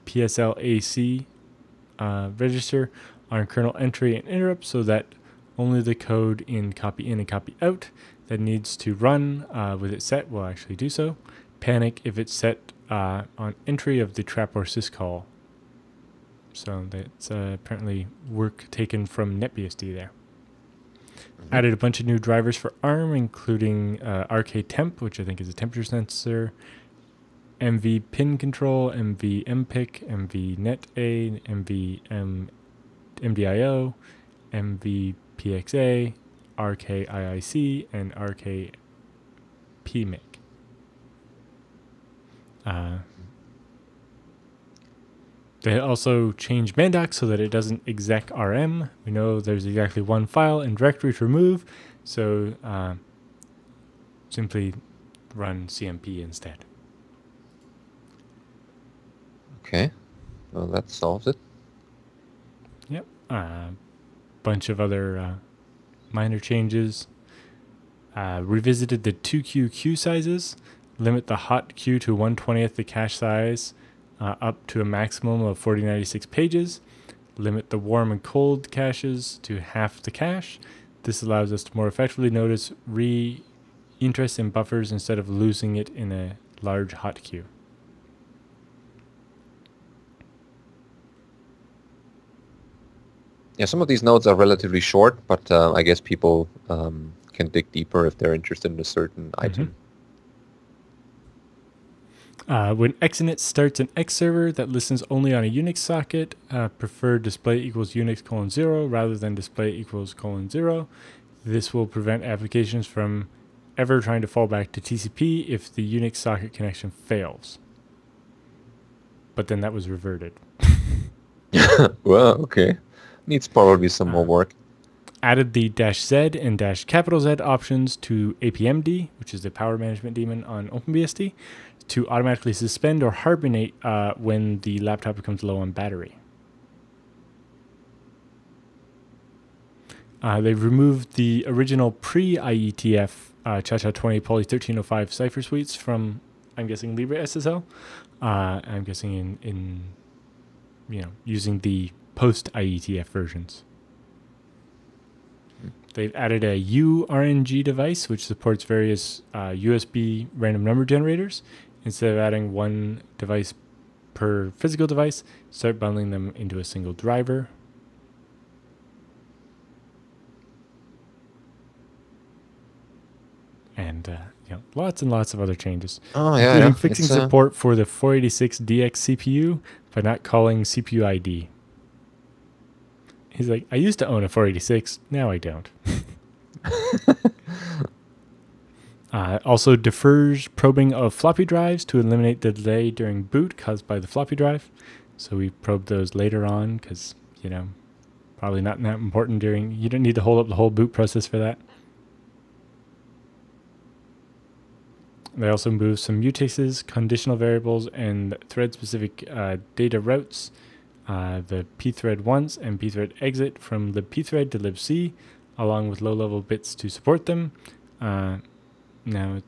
PSLAC register on kernel entry and interrupt so that only the code in copy in and copy out that needs to run with it set will actually do so. Panic if it's set on entry of the trap or syscall. So that's apparently work taken from NetBSD there. Added a bunch of new drivers for ARM, including RKTemp, which I think is a temperature sensor, MV pin control, MV MPIC, MV NetA, MV MDIO, MV PXA, RKIIC, and RKPMIC. They also changed Mandoc so that it doesn't exec RM. We know there's exactly one file and directory to remove, so simply run CMP instead. Okay, well that solves it. Yep. Bunch of other minor changes. Revisited the 2Q queue sizes. Limit the hot queue to 1/20th the cache size, up to a maximum of 4096 pages. Limit the warm and cold caches to half the cache. This allows us to more effectively notice interest in buffers instead of losing it in a large hot queue. Yeah, some of these nodes are relatively short, but I guess people can dig deeper if they're interested in a certain item. When Exinit starts an X server that listens only on a Unix socket, prefer display equals Unix :0 rather than display equals :0. This will prevent applications from ever trying to fall back to TCP if the Unix socket connection fails. But then that was reverted. Well, okay. Needs probably some more work. Added the -Z and -Z options to APMD, which is the power management daemon on OpenBSD, to automatically suspend or hibernate when the laptop becomes low on battery. They've removed the original pre-IETF ChaCha20 Poly 1305 cipher suites from, I'm guessing, LibreSSL. I'm guessing in using the post-IETF versions. They've added a URNG device, which supports various USB random number generators. Instead of adding one device per physical device, start bundling them into a single driver. And lots and lots of other changes. Oh yeah, including fixing support for the 486DX CPU by not calling CPU ID. He's like, I used to own a 486, now I don't. Also defers probing of floppy drives to eliminate the delay during boot caused by the floppy drive. So we probed those later on because, probably not that important you don't need to hold up the whole boot process for that. They also moved some mutexes, conditional variables, and thread-specific data routes, the pthread once and pthread exit from the pthread to libc, along with low-level bits to support them. Now,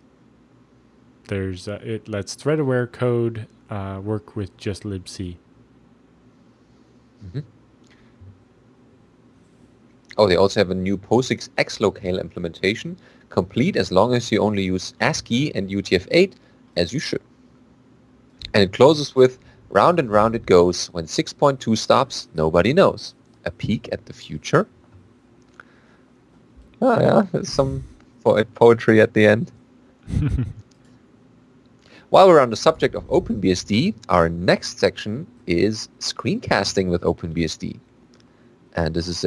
it lets thread-aware code work with just libc. Oh, they also have a new POSIX Xlocale implementation, complete as long as you only use ASCII and UTF-8, as you should. And it closes with, round and round it goes, when 6.2 stops, nobody knows. A peek at the future. Oh yeah, there's some poetry at the end. While we're on the subject of OpenBSD, our next section is screencasting with OpenBSD. And this is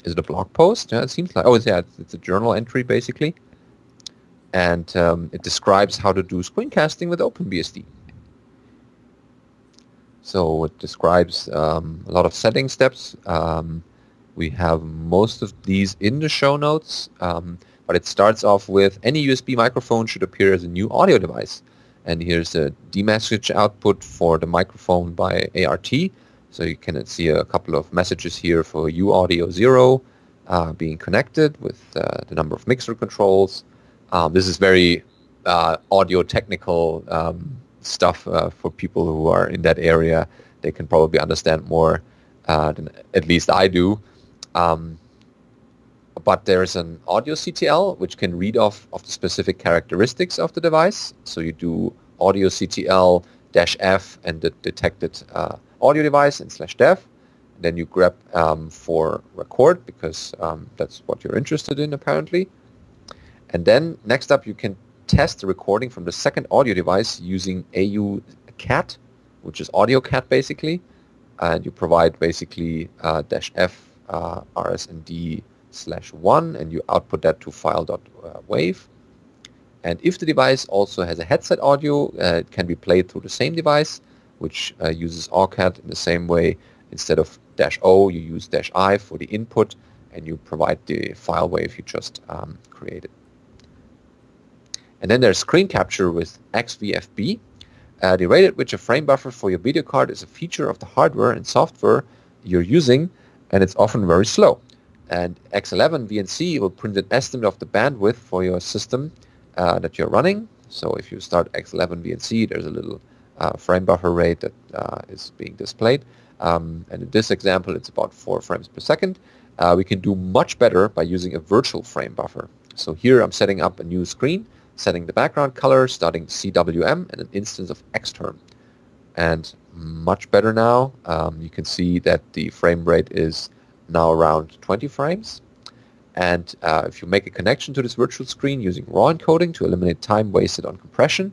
is it a blog post? Yeah, it seems like. Oh, it's a journal entry basically, and it describes how to do screencasting with OpenBSD. So it describes a lot of setting steps. We have most of these in the show notes, but it starts off with any USB microphone should appear as a new audio device. And here's a D-message output for the microphone by ART. So you can see a couple of messages here for UAudio 0 being connected with the number of mixer controls. This is very audio technical stuff for people who are in that area. They can probably understand more than at least I do. But there's an audio CTL which can read off of the specific characteristics of the device. So you do audio CTL -F and the detected audio device and /dev. Then you grab for record because that's what you're interested in apparently. And then next up you can test the recording from the second audio device using AU-CAT, which is AudioCAT basically. And you provide basically -F RSND/1 and you output that to file.wave. And if the device also has a headset audio, it can be played through the same device, which uses AuCAT in the same way. Instead of -O, you use -I for the input, and you provide the file wave you just created. And then there's screen capture with XVFB. The rate at which a frame buffer for your video card is a feature of the hardware and software you're using, and it's often very slow. And X11 VNC will print an estimate of the bandwidth for your system that you're running. So if you start X11 VNC, there's a little frame buffer rate that is being displayed. And in this example, it's about 4 frames per second. We can do much better by using a virtual frame buffer. So here I'm setting up a new screen, setting the background color, starting CWM and an instance of Xterm. And much better now. You can see that the frame rate is now around 20 frames. And if you make a connection to this virtual screen using raw encoding to eliminate time wasted on compression,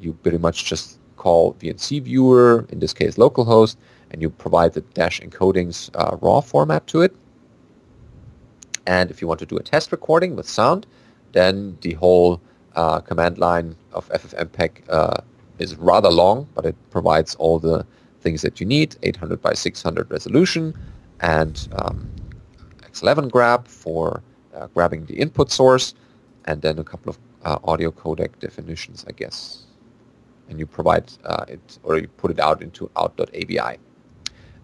you pretty much just call VNC viewer, in this case localhost, and you provide the dash encoding's raw format to it. And if you want to do a test recording with sound, then the whole command line of FFmpeg is rather long, but it provides all the things that you need: 800 by 600 resolution, and X11 grab for grabbing the input source, and then a couple of audio codec definitions, I guess. And you provide it, or you put it out into out.avi.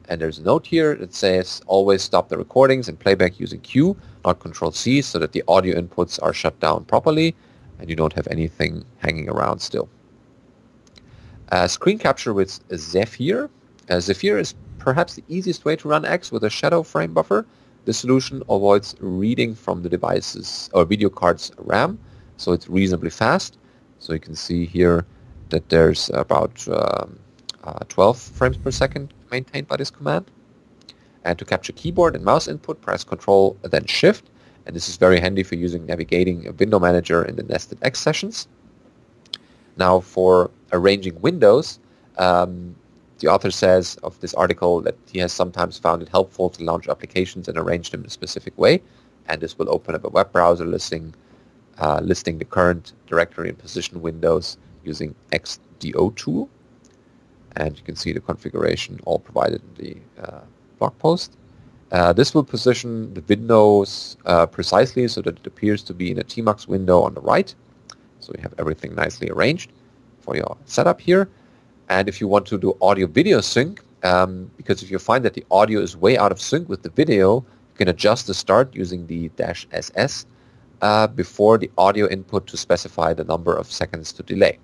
And there's a note here that says always stop the recordings and playback using Q, not Control-C, so that the audio inputs are shut down properly and you don't have anything hanging around still. Screen capture with Zephyr. Zephyr is perhaps the easiest way to run X with a shadow frame buffer. This solution avoids reading from the device's or video card's RAM, so it's reasonably fast. So you can see here that there's about 12 frames per second maintained by this command. And to capture keyboard and mouse input, press Control then Shift, and this is very handy for using navigating a window manager in the nested X sessions. Now for arranging windows, the author says of this article that he has sometimes found it helpful to launch applications and arrange them in a specific way, and this will open up a web browser listing the current directory and position windows using XDO tool. And you can see the configuration all provided in the blog post. This will position the windows precisely so that it appears to be in a Tmux window on the right. So you have everything nicely arranged for your setup here. And if you want to do audio-video sync, because if you find that the audio is way out of sync with the video, you can adjust the start using the -SS before the audio input to specify the number of seconds to delay.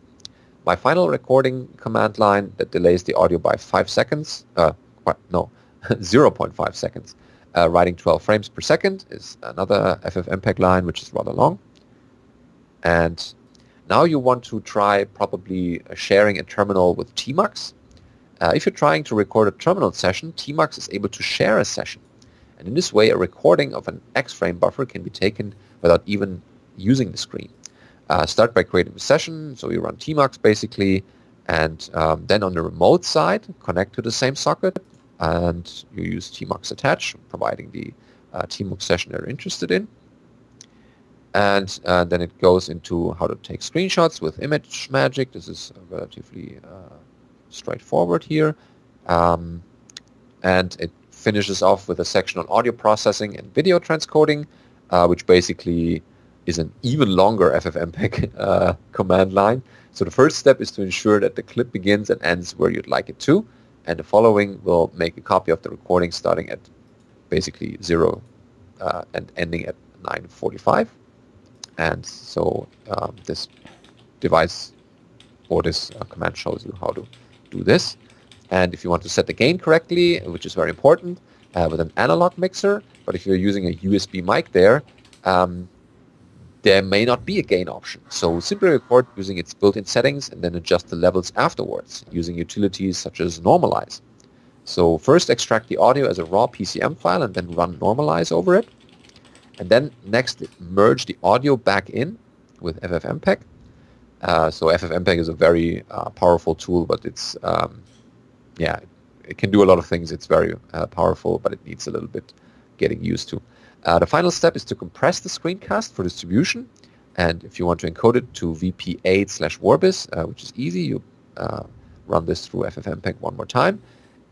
My final recording command line that delays the audio by 5 seconds, 0.5 seconds, writing 12 frames per second is another FFmpeg line, which is rather long. And now you want to try probably sharing a terminal with Tmux. If you're trying to record a terminal session, Tmux is able to share a session. And in this way, a recording of an X-frame buffer can be taken without even using the screen. Start by creating a session, so you run Tmux basically, and then on the remote side, connect to the same socket, and you use Tmux attach, providing the Tmux session you're interested in. And then it goes into how to take screenshots with ImageMagick. This is relatively straightforward here. And it finishes off with a section on audio processing and video transcoding, which basically is an even longer FFmpeg command line. So the first step is to ensure that the clip begins and ends where you'd like it to, and the following will make a copy of the recording starting at basically 0 and ending at 9:45. And so this device or this command shows you how to do this. And if you want to set the gain correctly, which is very important, with an analog mixer, but if you're using a USB mic there may not be a gain option. So simply record using its built-in settings and then adjust the levels afterwards using utilities such as Normalize. So first extract the audio as a raw PCM file and then run Normalize over it. And then next merge the audio back in with FFmpeg. So FFmpeg is a very powerful tool, but it's it can do a lot of things. It's very powerful, but it needs a little bit getting used to. The final step is to compress the screencast for distribution. And if you want to encode it to VP8/Vorbis, which is easy, you run this through FFmpeg one more time.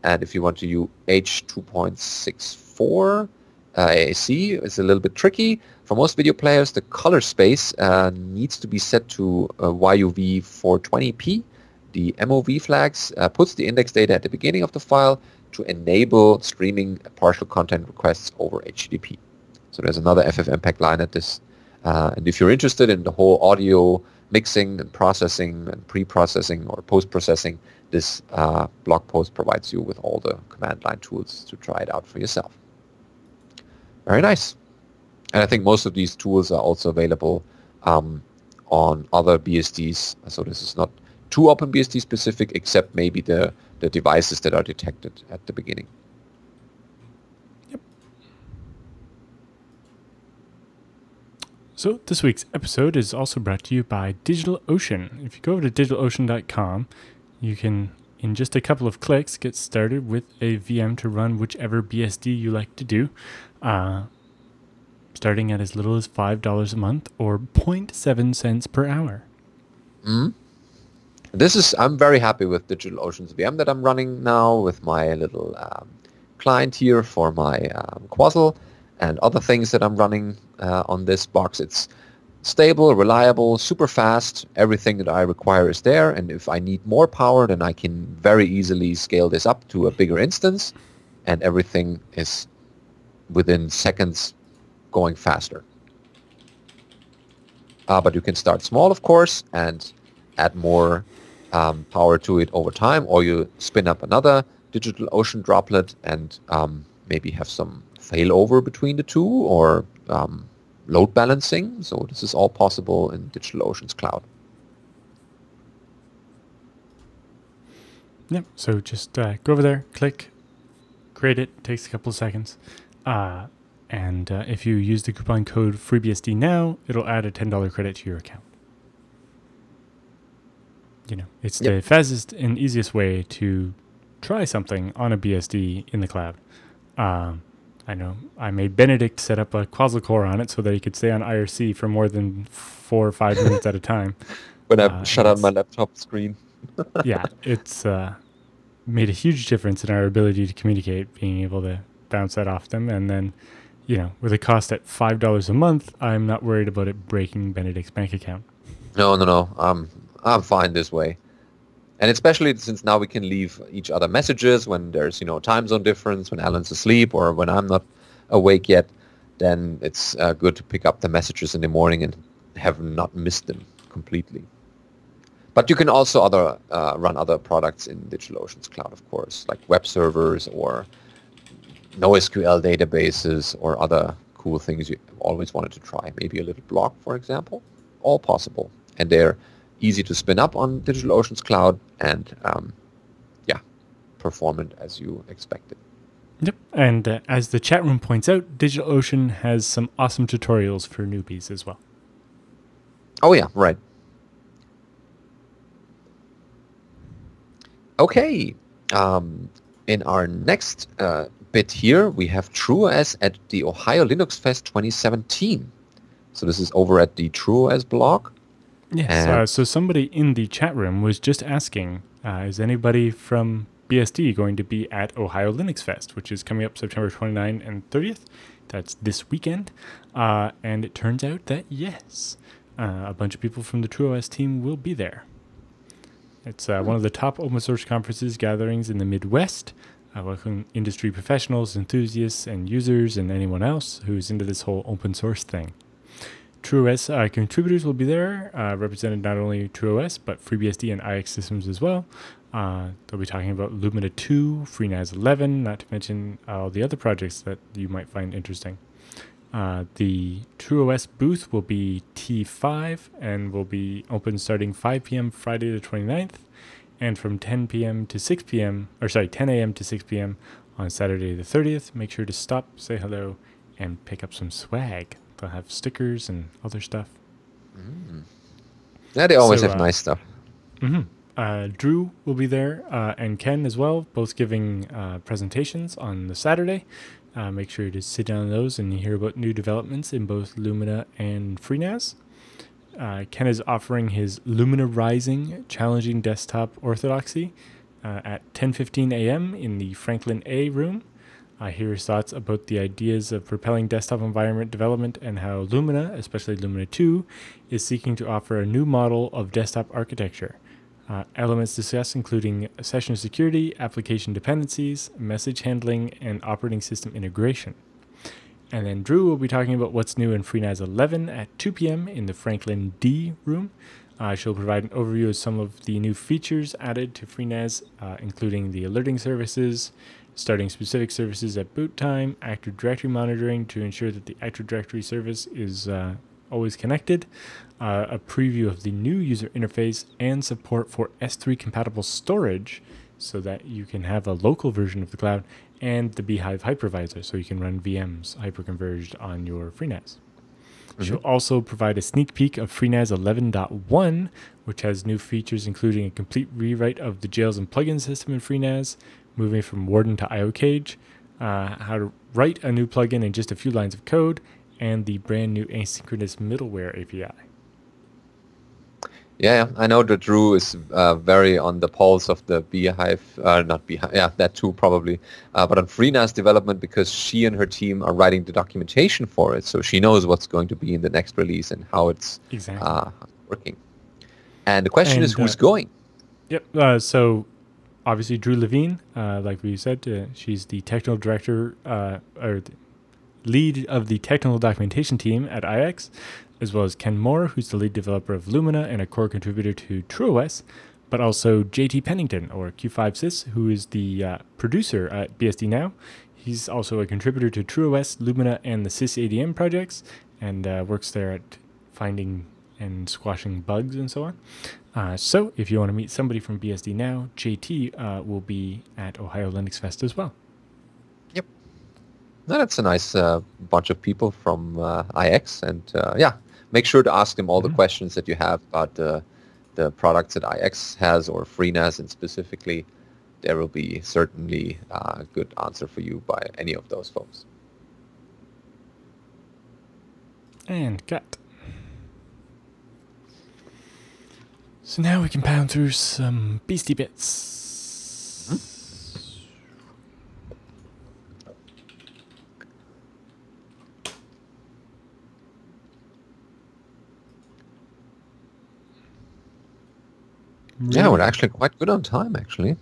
And if you want to use H.264 AAC, it's a little bit tricky. For most video players, the color space needs to be set to YUV 420p. The MOV flags puts the index data at the beginning of the file to enable streaming partial content requests over HTTP. So there's another FFmpeg line at this. And if you're interested in the whole audio mixing and processing and pre-processing or post-processing, this blog post provides you with all the command line tools to try it out for yourself. Very nice. And I think most of these tools are also available on other BSDs. So this is not too OpenBSD specific, except maybe the devices that are detected at the beginning. Yep. So this week's episode is also brought to you by DigitalOcean. If you go over to digitalocean.com, you can, in just a couple of clicks, get started with a VM to run whichever BSD you like to do, starting at as little as $5 a month or 0.7 cents per hour. Mm-hmm. I'm very happy with DigitalOcean's VM that I'm running now with my little client here for my Quassel and other things that I'm running on this box. It's stable, reliable, super fast. Everything that I require is there. And if I need more power, then I can very easily scale this up to a bigger instance. And everything is within seconds going faster. But you can start small, of course, and add more power to it over time, or you spin up another DigitalOcean droplet and maybe have some failover between the two, or load balancing. So this is all possible in DigitalOcean's cloud. Yep. So just go over there, click, create it. Takes a couple of seconds. And if you use the coupon code FreeBSD now, it'll add a $10 credit to your account. It's the fastest and easiest way to try something on a BSD in the cloud. I know I made Benedict set up a Quassel core on it so that he could stay on IRC for more than 4 or 5 minutes at a time. When I shut on my laptop screen. Yeah, it's made a huge difference in our ability to communicate, being able to bounce that off them. And then, with a cost at $5 a month, I'm not worried about it breaking Benedict's bank account. No. I'm fine this way. And especially since now we can leave each other messages when there's, time zone difference, when Alan's asleep or when I'm not awake yet, then it's good to pick up the messages in the morning and have not missed them completely. But you can also run other products in DigitalOcean's cloud, of course, like web servers or NoSQL databases or other cool things you always wanted to try. Maybe a little blog, for example. All possible. And they're easy to spin up on DigitalOcean's cloud and, performant as you expected. Yep. And as the chat room points out, DigitalOcean has some awesome tutorials for newbies as well. Oh, yeah, right. Okay. In our next bit here, we have TrueOS at the Ohio Linux Fest 2017. So this is over at the TrueOS blog. Yes. So somebody in the chat room was just asking, is anybody from BSD going to be at Ohio Linux Fest, which is coming up September 29th and 30th. That's this weekend. And it turns out that, yes, a bunch of people from the TrueOS team will be there. It's one of the top open source conferences gatherings in the Midwest. Welcome industry professionals, enthusiasts, and users, and anyone else who's into this whole open source thing. TrueOS contributors will be there, represented not only TrueOS, but FreeBSD and IX systems as well. They'll be talking about Lumina 2, FreeNAS 11, not to mention all the other projects that you might find interesting. The TrueOS booth will be T5 and will be open starting 5 p.m. Friday the 29th and from 10 a.m. to 6 p.m. on Saturday the 30th. Make sure to stop, say hello, and pick up some swag. They'll have stickers and other stuff. Yeah, they always have nice stuff. Drew will be there and Ken as well, both giving presentations on the Saturday. Make sure to sit down on those and hear about new developments in both Lumina and FreeNAS. Ken is offering his Lumina Rising Challenging Desktop Orthodoxy at 10:15 a.m. in the Franklin A room. Hear his thoughts about the ideas of propelling desktop environment development and how Lumina, especially Lumina 2, is seeking to offer a new model of desktop architecture. Elements discussed including session security, application dependencies, message handling, and operating system integration. And then Drew will be talking about what's new in FreeNAS 11 at 2 p.m. in the Franklin D room. She'll provide an overview of some of the new features added to FreeNAS, including the alerting services, starting specific services at boot time, Active Directory monitoring to ensure that the Active Directory service is always connected, a preview of the new user interface, and support for S3 compatible storage so that you can have a local version of the cloud, and the bhyve hypervisor so you can run VMs hyperconverged on your FreeNAS. She'll also provide a sneak peek of FreeNAS 11.1, which has new features including a complete rewrite of the jails and plugin system in FreeNAS, moving from Warden to IOCage, how to write a new plugin in just a few lines of code, and the brand new asynchronous middleware API. Yeah, I know that Drew is very on the pulse of the bhyve, not bhyve, yeah, that too probably, but on FreeNAS development because she and her team are writing the documentation for it, so she knows what's going to be in the next release and how it's working. And the question is, who's going? Yep, so obviously Drew Levine, like we said, she's the technical director, or the lead of the technical documentation team at IX, as well as Ken Moore, who's the lead developer of Lumina and a core contributor to TrueOS, but also JT Pennington, or Q5Sys, who is the producer at BSD Now. He's also a contributor to TrueOS, Lumina, and the SysADM projects, and works there at finding and squashing bugs and so on. So if you want to meet somebody from BSD Now, JT will be at Ohio Linux Fest as well. Yep. No, that's a nice bunch of people from IX, and make sure to ask them all the questions that you have about the products that IX has or FreeNAS, and specifically, there will be certainly a good answer for you by any of those folks. And cut. So now we can pound through some beastie bits. Yeah, we're actually quite good on time, actually.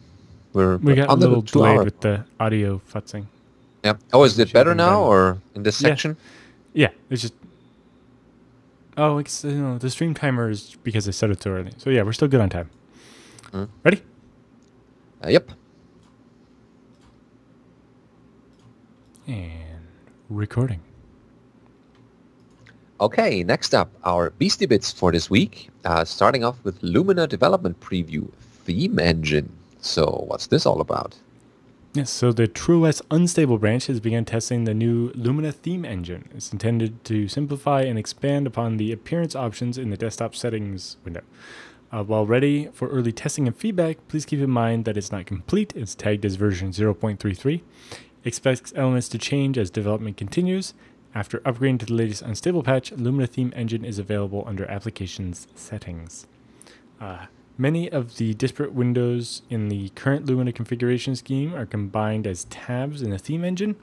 We got a little delayed with the audio futzing. Yeah. Oh, is it better now, or in this section? Yeah, it's just... Oh, it's, the stream timer is because I set it too early. So yeah, we're still good on time. Ready? Yep. And recording. Okay, next up, our Beastie Bits for this week. Starting off with Lumina Development Preview Theme Engine. So what's this all about? Yes, so the TrueOS Unstable branch has begun testing the new Lumina theme engine. It's intended to simplify and expand upon the appearance options in the desktop settings window. While ready for early testing and feedback, please keep in mind that it's not complete. It's tagged as version 0.33. Expect elements to change as development continues. After upgrading to the latest unstable patch, Lumina theme engine is available under Applications Settings. Many of the disparate windows in the current Lumina configuration scheme are combined as tabs in the theme engine.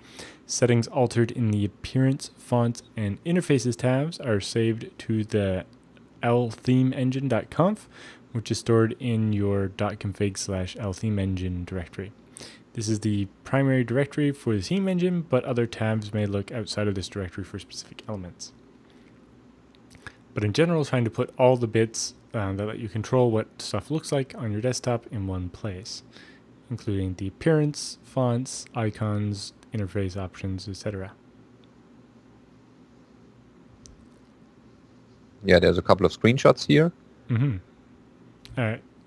Settings altered in the Appearance, Fonts, and Interfaces tabs are saved to the lthemeengine.conf, which is stored in your .config/lthemeengine directory. This is the primary directory for the theme engine, but other tabs may look outside of this directory for specific elements. But in general, trying to put all the bits that let you control what stuff looks like on your desktop in one place, including the appearance, fonts, icons, interface options, etc. Yeah, there's a couple of screenshots here.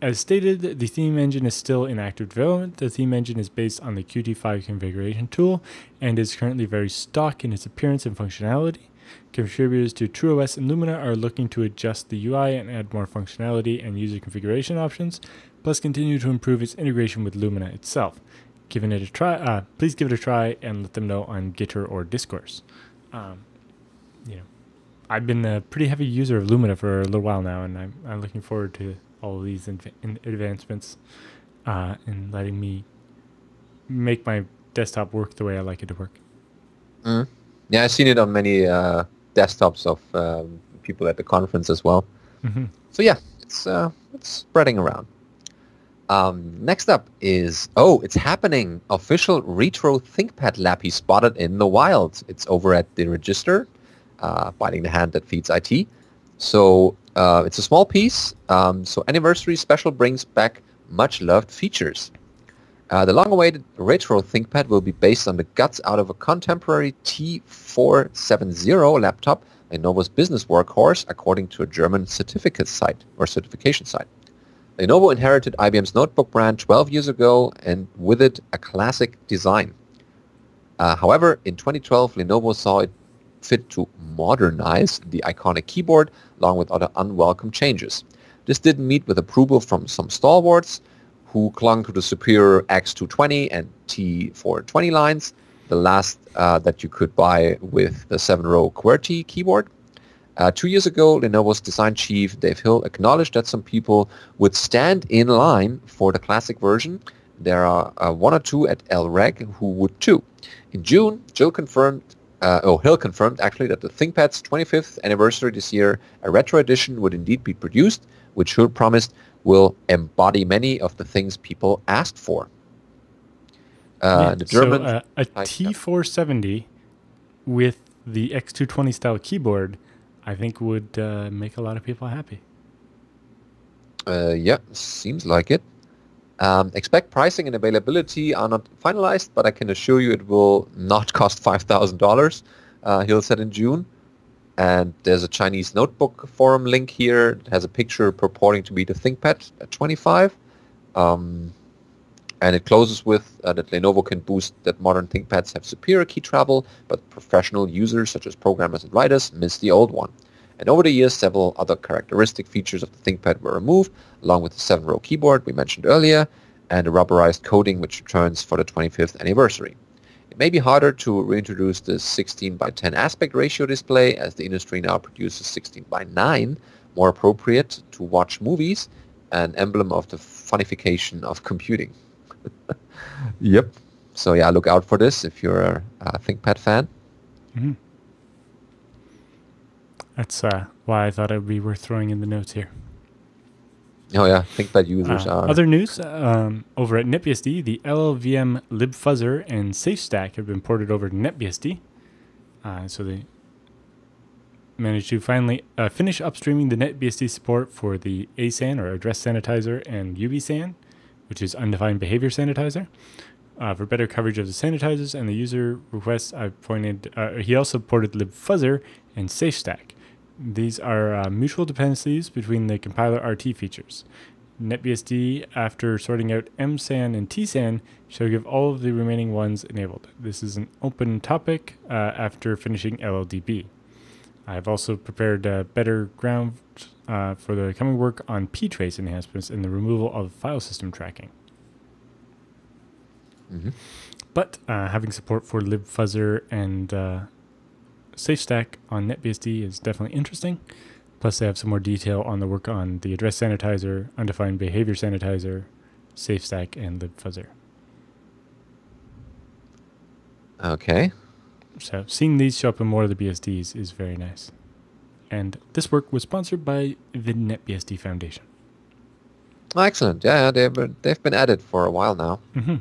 As stated, the theme engine is still in active development. The theme engine is based on the Qt5 configuration tool and is currently very stock in its appearance and functionality. Contributors to TrueOS and Lumina are looking to adjust the UI and add more functionality and user configuration options, plus continue to improve its integration with Lumina itself. Giving it a try, please give it a try and let them know on Gitter or Discourse. I've been a pretty heavy user of Lumina for a little while now, and I'm looking forward to all of these advancements in letting me make my desktop work the way I like it to work. Yeah, I've seen it on many desktops of people at the conference as well. So yeah, it's spreading around. Next up is, it's happening. Official Retro ThinkPad Lappy spotted in the wild. It's over at the Register, biting the hand that feeds IT. So it's a small piece. So Anniversary Special brings back much-loved features. The long-awaited Retro ThinkPad will be based on the guts out of a contemporary T470 laptop, Lenovo's business workhorse, according to a German certification site. Lenovo inherited IBM's notebook brand 12 years ago, and with it, a classic design. However, in 2012, Lenovo saw it fit to modernize the iconic keyboard, along with other unwelcome changes. This didn't meet with approval from some stalwarts, who clung to the superior X220 and T420 lines, the last that you could buy with the 7-row QWERTY keyboard. 2 years ago, Lenovo's design chief, Dave Hill, acknowledged that some people would stand in line for the classic version. There are one or two at LREG who would too. In June, Hill confirmed actually that the ThinkPad's 25th anniversary this year, a retro edition would indeed be produced, which Hill promised will embody many of the things people asked for. The German a T470 with the X220 style keyboard, I think would make a lot of people happy. Yeah, seems like it. Expect pricing and availability are not finalized, but I can assure you it will not cost $5,000, Hill said in June. And there's a Chinese notebook forum link here. It has a picture purporting to be the ThinkPad at 25. And it closes with that Lenovo can boast that modern ThinkPads have superior key travel, but professional users such as programmers and writers miss the old one. And over the years, several other characteristic features of the ThinkPad were removed, along with the 7-row keyboard we mentioned earlier, and the rubberized coating which returns for the 25th anniversary. It may be harder to reintroduce the 16:10 aspect ratio display, as the industry now produces 16:9, more appropriate to watch movies, an emblem of the funnification of computing. Yep. So yeah, look out for this if you're a ThinkPad fan. That's why I thought it would be worth throwing in the notes here. Oh yeah, ThinkPad users are... Other news, over at NetBSD, the LLVM libfuzzer and SafeStack have been ported over to NetBSD. So they managed to finally finish upstreaming the NetBSD support for the ASAN, or Address Sanitizer, and UBSAN, which is Undefined Behavior Sanitizer. For better coverage of the sanitizers and the user requests, he also ported libfuzzer and SafeStack. These are mutual dependencies between the compiler RT features. NetBSD, after sorting out MSAN and TSAN, shall give all of the remaining ones enabled. This is an open topic after finishing LLDB. I've also prepared better ground for the coming work on ptrace enhancements and the removal of file system tracking. But having support for libfuzzer and SafeStack on NetBSD is definitely interesting. Plus, they have some more detail on the work on the address sanitizer, undefined behavior sanitizer, SafeStack, and libfuzzer. Okay. So seeing these show up in more of the BSDs is very nice. And this work was sponsored by the NetBSD Foundation. Oh, excellent. Yeah, they've been at it for a while now. Mm-hmm.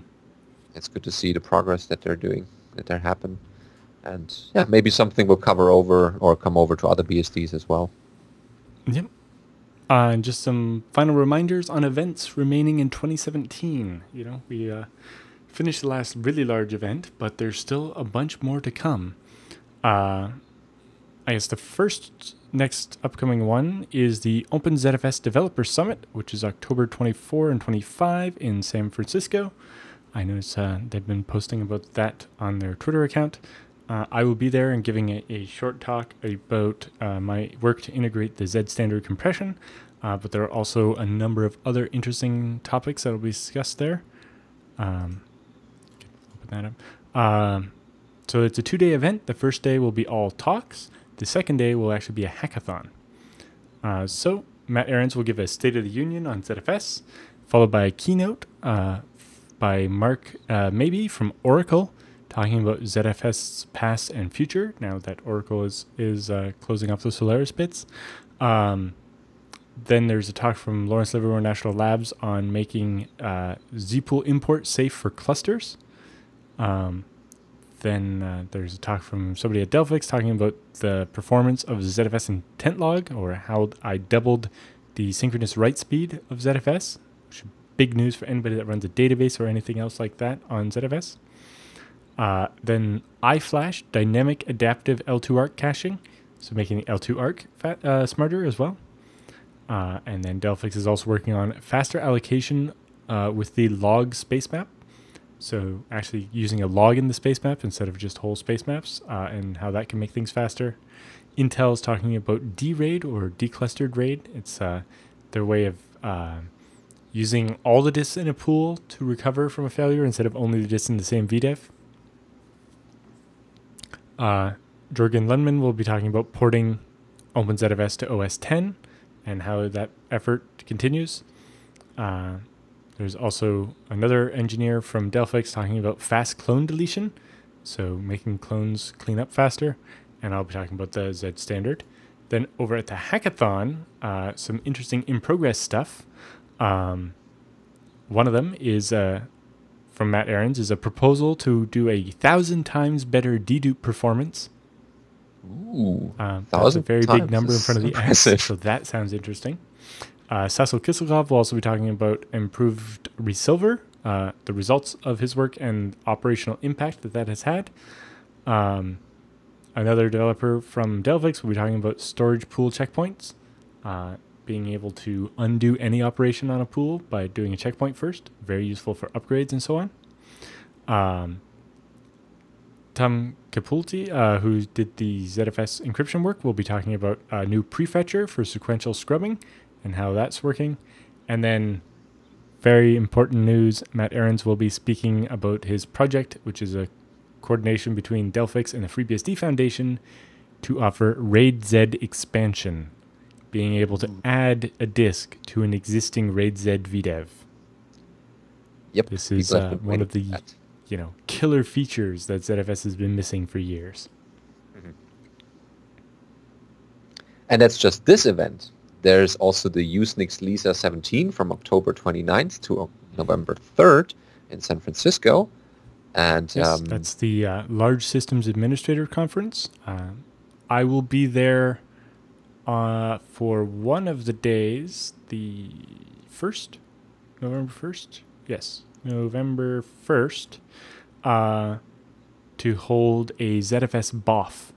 It's good to see the progress that they're doing, that they're happening. And yeah, maybe something will come over to other BSDs as well. Yep. And just some final reminders on events remaining in 2017. We finished the last really large event, but there's still a bunch more to come. I guess the first next upcoming one is the OpenZFS Developer Summit, which is October 24 and 25 in San Francisco. I noticed they've been posting about that on their Twitter account. I will be there and giving a short talk about my work to integrate the Z standard compression, but there are also a number of other interesting topics that will be discussed there. Open that up. So it's a 2-day event. The first day will be all talks. The second day will actually be a hackathon. So Matt Ahrens will give a State of the Union on ZFS, followed by a keynote by Mark Maybe from Oracle, talking about ZFS's past and future, now that Oracle is closing up the Solaris bits. Then there's a talk from Lawrence Livermore National Labs on making zpool import safe for clusters. Then there's a talk from somebody at Delphix talking about the performance of ZFS intent log, or how I doubled the synchronous write speed of ZFS, which is big news for anybody that runs a database or anything else like that on ZFS. Then iFlash, dynamic adaptive L2ARC caching, so making the L2ARC smarter as well. And then Delphix is also working on faster allocation with the log space map. So actually using a log in the space map instead of just whole space maps, and how that can make things faster. Intel is talking about DRAID, or declustered RAID. It's their way of using all the disks in a pool to recover from a failure instead of only the disks in the same VDEV. Jürgen Lundman will be talking about porting OpenZFS to OS X and how that effort continues. There's also another engineer from Delphix talking about fast clone deletion, so making clones clean up faster, and I'll be talking about the Z standard. Then over at the hackathon, some interesting in-progress stuff. One of them is from Matt Ahrens, is a proposal to do 1,000 times better dedupe performance. Ooh, that's a very big number in front of the impressive. X, so that sounds interesting. Sassel Kiselkov will also be talking about improved resilver, the results of his work and operational impact that has had. Another developer from Delphix will be talking about storage pool checkpoints, being able to undo any operation on a pool by doing a checkpoint first. Very useful for upgrades and so on. Tom Capulti, who did the ZFS encryption work, will be talking about a new prefetcher for sequential scrubbing and how that's working. And then, very important news, Matt Ahrens will be speaking about his project, which is a coordination between Delphix and the FreeBSD Foundation to offer RAID Z expansion, being able to add a disk to an existing RAID Z VDEV. Yep. This is one of the killer features that ZFS has been missing for years. Mm-hmm. And that's just this event. There's also the Usenix Lisa 17 from October 29th to November 3rd in San Francisco. And yes, that's the Large Systems Administrator Conference. I will be there for one of the days, the 1st, November 1st? Yes, November 1st, to hold a ZFS BOF,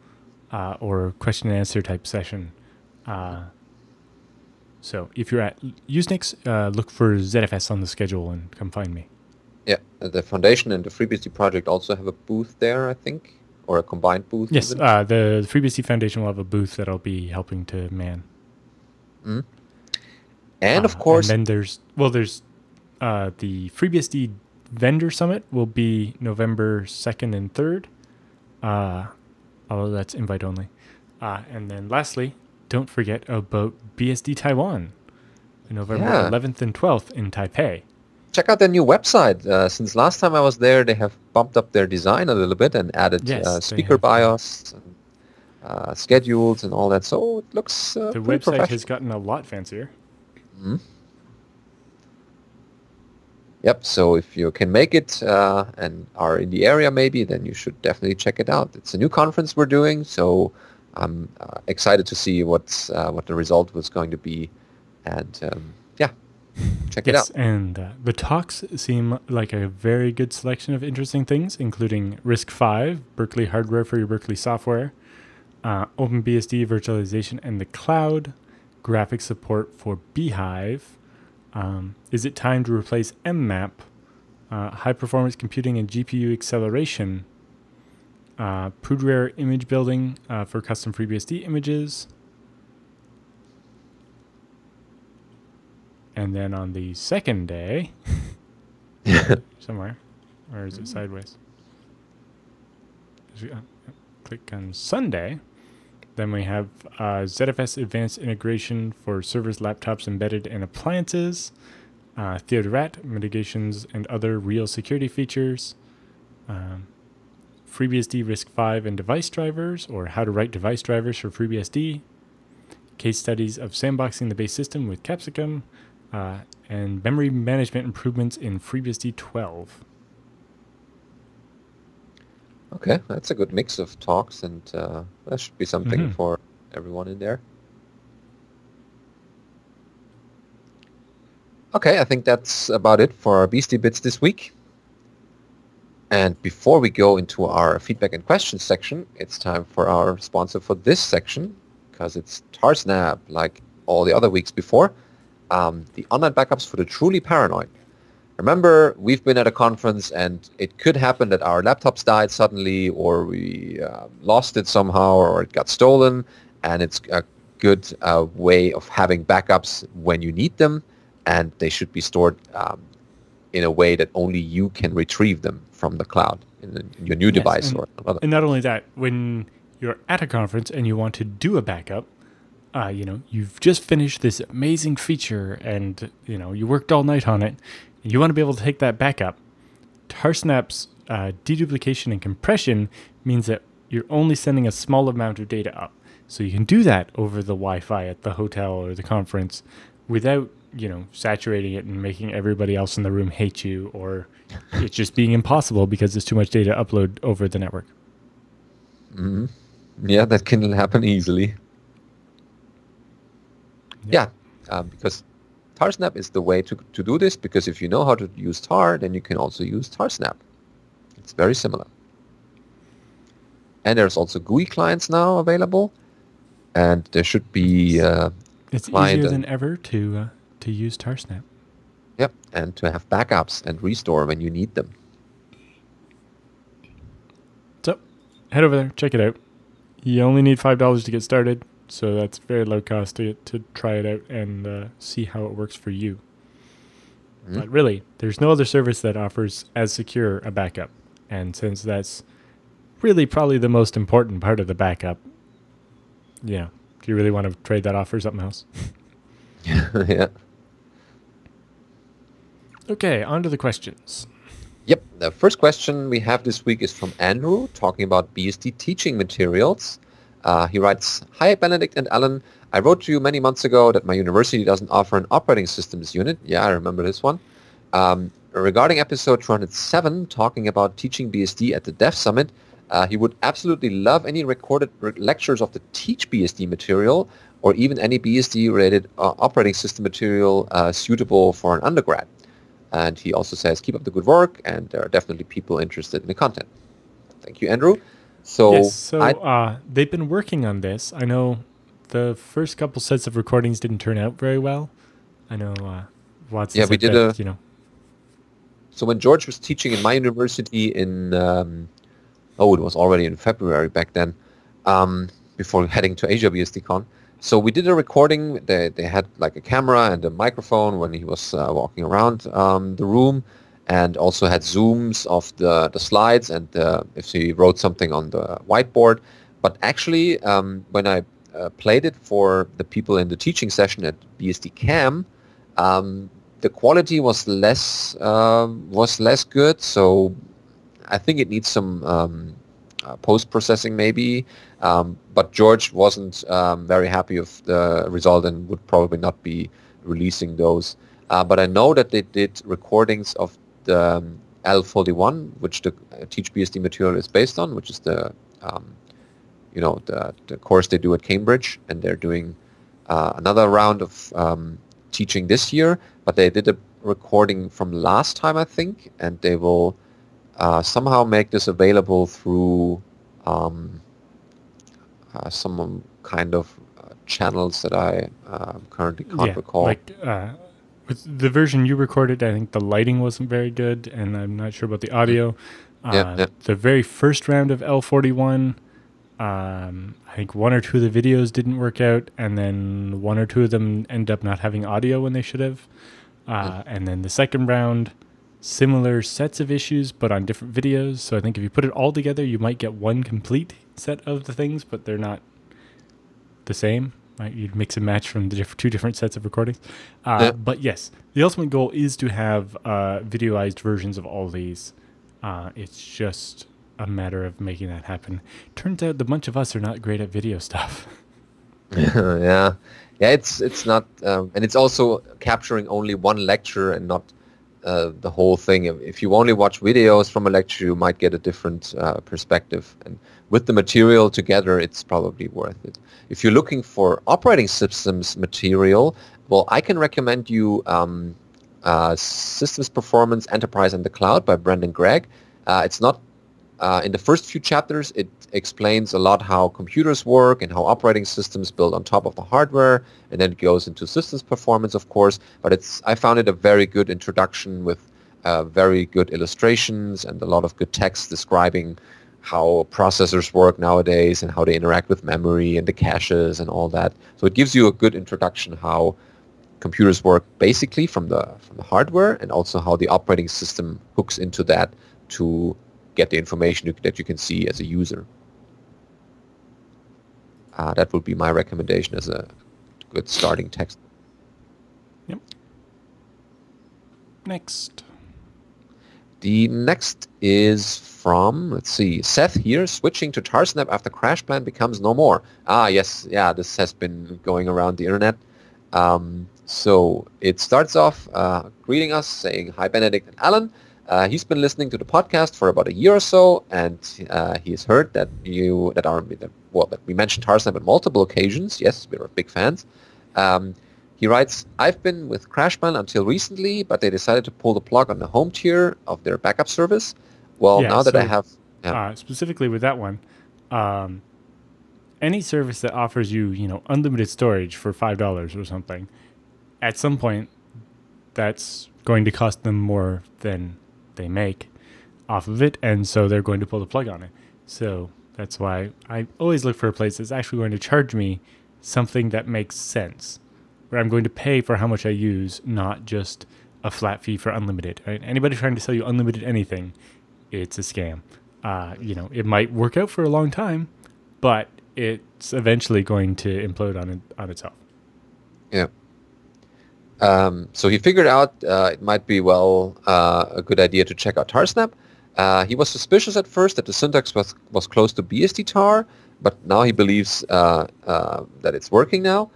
or question and answer type session. So if you're at Usenix, look for ZFS on the schedule and come find me. Yeah, the Foundation and the FreeBSD project also have a booth there, I think, or a combined booth. Yes, the FreeBSD Foundation will have a booth that I'll be helping to man. Mm. And of course... And then there's the FreeBSD Vendor Summit will be November 2nd and 3rd. Although that's invite only. And then lastly, don't forget about BSD Taiwan, November Yeah. 11th and 12th in Taipei. Check out their new website. Since last time I was there, they have bumped up their design a little bit and added Yes, they speaker have. BIOS, and, schedules, and all that. So it looks The pretty website professional. has gotten a lot fancier. Yep. So if you can make it and are in the area, maybe, then you should definitely check it out. It's a new conference we're doing, so I'm excited to see what the result was going to be, and yeah, check it Yes, out. and the talks seem like a very good selection of interesting things, including RISC-V, Berkeley hardware for your Berkeley software, OpenBSD virtualization and the cloud, graphics support for Beehive. Is it time to replace mmap? High-performance computing and GPU acceleration. Poudre image building for custom FreeBSD images. And then on the second day, somewhere, or is it sideways? Click on Sunday. Then we have ZFS Advanced Integration for servers, laptops, embedded, and appliances. Theodorat, mitigations, and other real security features. FreeBSD RISC-V and device drivers, or how to write device drivers for FreeBSD. Case studies of sandboxing the base system with Capsicum. And memory management improvements in FreeBSD 12. Okay, that's a good mix of talks, and that should be something Mhm. for everyone in there. Okay, I think that's about it for our BSD Bits this week. And before we go into our feedback and questions section, it's time for our sponsor for this section, because it's Tarsnap, like all the other weeks before, the online backups for the truly paranoid. Remember, we've been at a conference and it could happen that our laptops died suddenly, or we lost it somehow, or it got stolen, and it's a good way of having backups when you need them, and they should be stored in a way that only you can retrieve them from the cloud in your new device or another. And not only that, when you're at a conference and you want to do a backup, you've just finished this amazing feature and, you worked all night on it. And you want to be able to take that backup. Tarsnap's deduplication and compression means that you're only sending a small amount of data up. So you can do that over the Wi-Fi at the hotel or the conference without, saturating it and making everybody else in the room hate you, or it's just being impossible because there's too much data to upload over the network. Mm-hmm. Yeah, that can happen easily. Yeah, because Tarsnap is the way to do this, because if you know how to use Tar, then you can also use Tarsnap. It's very similar. And there's also GUI clients now available, and there should be it's client easier than ever to use Tarsnap. Yep, and to have backups and restore when you need them. So head over there, check it out. You only need $5 to get started, so that's very low cost to try it out and see how it works for you. Mm-hmm. But really, there's no other service that offers as secure a backup. And since that's really probably the most important part of the backup, do you really want to trade that off for something else? Yeah. Okay, on to the questions. Yep, the first question we have this week is from Andrew, talking about BSD teaching materials. He writes, "Hi Benedict and Alan, I wrote to you many months ago that my university doesn't offer an operating systems unit." Yeah, I remember this one. Regarding episode 207, talking about teaching BSD at the Dev Summit, he would absolutely love any recorded lectures of the Teach BSD material, or even any BSD-related operating system material suitable for an undergrad. And he also says, keep up the good work, and there are definitely people interested in the content. Thank you, Andrew. They've been working on this. I know the first couple sets of recordings didn't turn out very well. I know Watson said we did that, So when George was teaching in my university in, it was already in February back then, before heading to Asia BSDCon. So we did a recording. They had like a camera and a microphone when he was walking around the room, and also had zooms of the slides and if he wrote something on the whiteboard. But actually, when I played it for the people in the teaching session at BSD Cam. The quality was less good, so I think it needs some post-processing maybe. But George wasn't very happy with the result and would probably not be releasing those. But I know that they did recordings of the L41, which the Teach BSD material is based on, which is the the course they do at Cambridge, and they're doing another round of teaching this year. But they did a recording from last time, I think, and they will somehow make this available through some kind of channels that I currently can't recall. Like with the version you recorded, I think the lighting wasn't very good, and I'm not sure about the audio. The very first round of L41, I think one or two of the videos didn't work out, and then one or two of them end up not having audio when they should have. And then the second round, similar sets of issues, but on different videos. So I think if you put it all together, you might get one complete set of the things, but they're not the same. Right? You'd mix and match from the two different sets of recordings. But yes, the ultimate goal is to have videoized versions of all these. It's just a matter of making that happen. Turns out the bunch of us are not great at video stuff. Yeah, it's not, and it's also capturing only one lecture and not the whole thing. If you only watch videos from a lecture, you might get a different perspective. And with the material together, it's probably worth it. If you're looking for operating systems material, well, I can recommend you Systems Performance, Enterprise, and the Cloud by Brendan Gregg. It's not in the first few chapters, it explains a lot how computers work and how operating systems build on top of the hardware, and then it goes into systems performance, of course. But I found it a very good introduction with very good illustrations and a lot of good text describing how processors work nowadays and how they interact with memory and the caches and all that. So it gives you a good introduction how computers work basically from the hardware, and also how the operating system hooks into that to get the information that you can see as a user. That would be my recommendation as a good starting text. Yep. Next. The next is from, let's see, Seth here, switching to Tarsnap after CrashPlan becomes no more. Yes, yeah, this has been going around the internet. So it starts off greeting us, saying, "Hi, Benedict and Alan. He's been listening to the podcast for about a year or so, and he has heard that we mentioned Tarsnap on multiple occasions. Yes, we're big fans. He writes, I've been with CrashPlan until recently, but they decided to pull the plug on the home tier of their backup service. Well, now that I have... specifically with that one, any service that offers you, unlimited storage for $5 or something, at some point, that's going to cost them more than they make off of it, and so they're going to pull the plug on it. So that's why I always look for a place that's actually going to charge me something that makes sense, where I'm going to pay for how much I use, not just a flat fee for unlimited. Right? Anybody trying to sell you unlimited anything, it's a scam. It might work out for a long time, but it's eventually going to implode on itself. Yeah. So he figured out it might be, a good idea to check out Tarsnap. He was suspicious at first that the syntax was close to BSD-tar, but now he believes that it's working now.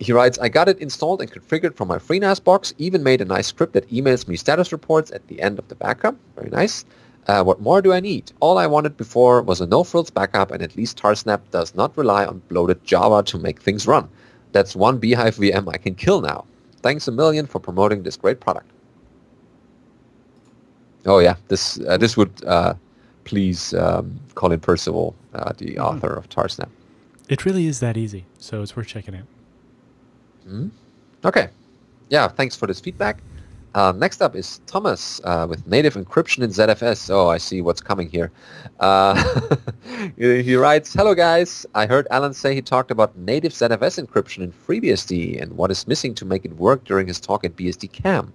He writes, I got it installed and configured from my FreeNAS box, even made a nice script that emails me status reports at the end of the backup. Very nice. What more do I need? All I wanted before was a no-frills backup, and at least Tarsnap does not rely on bloated Java to make things run. That's one Beehive VM I can kill now. Thanks a million for promoting this great product. Oh yeah, this would please Colin Percival, the author of Tarsnap. It really is that easy, so it's worth checking out. Okay. Yeah, thanks for this feedback. Next up is Thomas with native encryption in ZFS. Oh, I see what's coming here. He writes, hello guys. I heard Alan say he talked about native ZFS encryption in FreeBSD and what is missing to make it work during his talk at BSD Cam.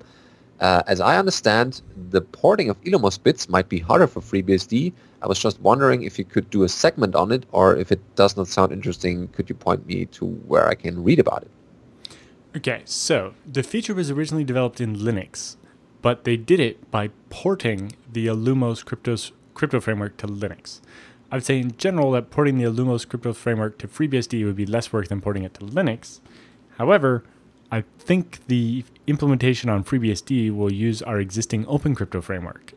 As I understand, the porting of Elomos bits might be harder for FreeBSD. I was just wondering if you could do a segment on it, or if it does not sound interesting, could you point me to where I can read about it? Okay, so the feature was originally developed in Linux, but they did it by porting the Illumos crypto framework to Linux. I would say in general that porting the Illumos crypto framework to FreeBSD would be less work than porting it to Linux. However, I think the implementation on FreeBSD will use our existing OpenCrypto framework,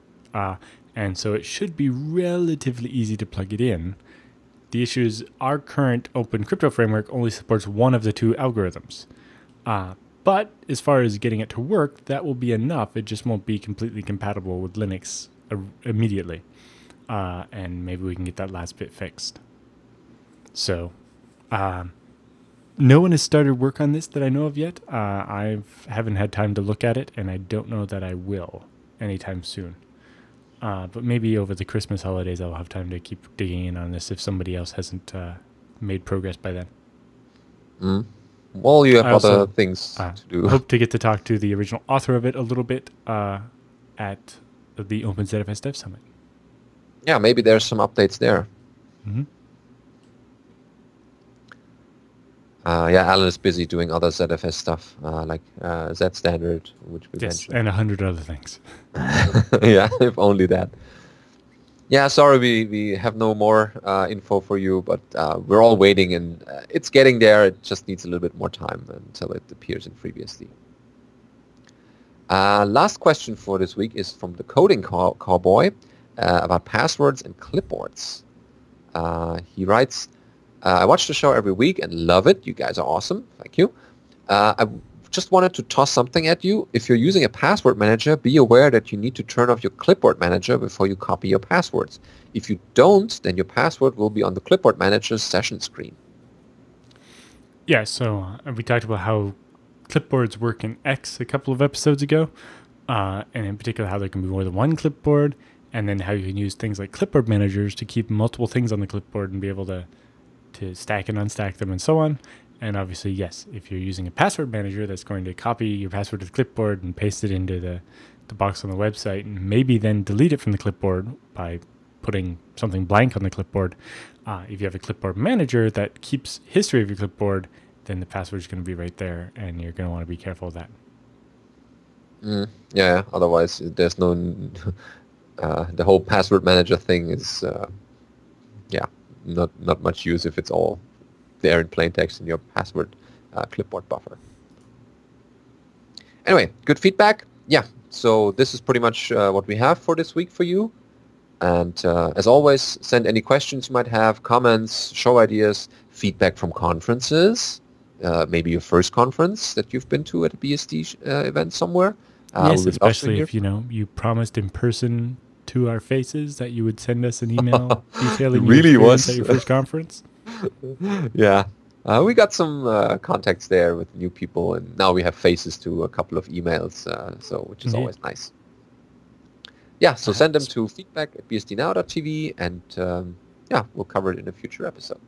and so it should be relatively easy to plug it in. The issue is our current OpenCrypto framework only supports one of the two algorithms. But as far as getting it to work, that will be enough. It just won't be completely compatible with Linux immediately. And maybe we can get that last bit fixed. So, no one has started work on this that I know of yet. I haven't had time to look at it, and I don't know that I will anytime soon. But maybe over the Christmas holidays, I'll have time to keep digging in on this if somebody else hasn't made progress by then. Well, you have other things to do. I hope to get to talk to the original author of it a little bit at the OpenZFS Dev Summit. Yeah, maybe there's some updates there. Mm-hmm. Alan is busy doing other ZFS stuff, like Z Standard, which we mentioned. And 100 other things. Yeah, if only that. Yeah, sorry we have no more info for you, but we're all waiting, and it's getting there. It just needs a little bit more time until it appears in FreeBSD. Last question for this week is from the Coding Cowboy about passwords and clipboards. He writes, I watch the show every week and love it. You guys are awesome. Thank you. I just wanted to toss something at you. If you're using a password manager, be aware that you need to turn off your clipboard manager before you copy your passwords. If you don't, then your password will be on the clipboard manager's session screen. Yeah, so we talked about how clipboards work in X a couple of episodes ago, and in particular how there can be more than one clipboard, and then how you can use things like clipboard managers to keep multiple things on the clipboard and be able to stack and unstack them and so on. And obviously, yes, if you're using a password manager that's going to copy your password to the clipboard and paste it into the box on the website and maybe then delete it from the clipboard by putting something blank on the clipboard, if you have a clipboard manager that keeps history of your clipboard, then the password is going to be right there, and you're going to want to be careful of that. Yeah, otherwise there's no... the whole password manager thing is, not much use if it's all there in plain text in your password clipboard buffer. Anyway, good feedback. Yeah, so this is pretty much what we have for this week for you. And as always, send any questions you might have, comments, show ideas, feedback from conferences, maybe your first conference that you've been to at a BSD event somewhere. Yes, especially if you promised in person to our faces that you would send us an email detailing your experience at your first conference. Yeah, we got some contacts there with new people, and now we have faces to a couple of emails, which is always nice. Yeah, so send them to feedback@bsdnow.tv, and we'll cover it in a future episode.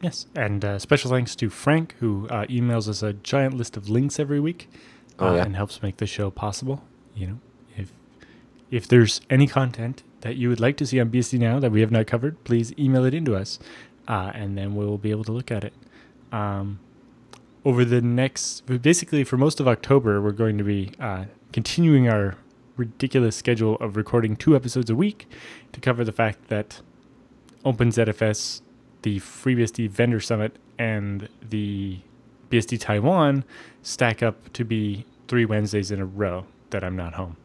Yes, and special thanks to Frank, who emails us a giant list of links every week and helps make the show possible. If there's any content that you would like to see on BSD Now that we have not covered, please email it into us, and then we'll be able to look at it. Basically for most of October, we're going to be continuing our ridiculous schedule of recording 2 episodes a week to cover the fact that OpenZFS, the FreeBSD Vendor Summit, and the BSD Taiwan stack up to be 3 Wednesdays in a row that I'm not home.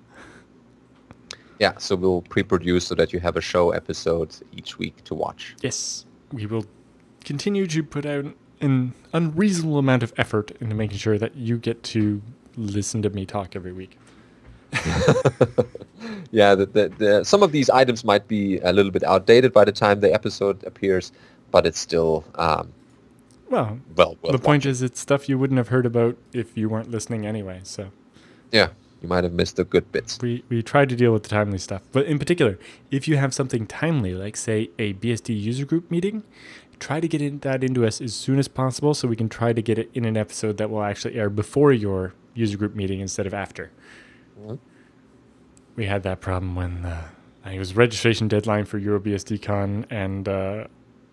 Yeah, so we'll pre-produce so that you have a show episode each week to watch. Yes, we will continue to put out an unreasonable amount of effort into making sure that you get to listen to me talk every week. Yeah, some of these items might be a little bit outdated by the time the episode appears, but it's still well. The point is, it's stuff you wouldn't have heard about if you weren't listening anyway. So yeah, you might have missed the good bits. We tried to deal with the timely stuff, but in particular, if you have something timely, like say a BSD user group meeting, try to get that into us as soon as possible so we can try to get it in an episode that will actually air before your user group meeting instead of after. Mhm. We had that problem when I think it was registration deadline for EuroBSDCon, and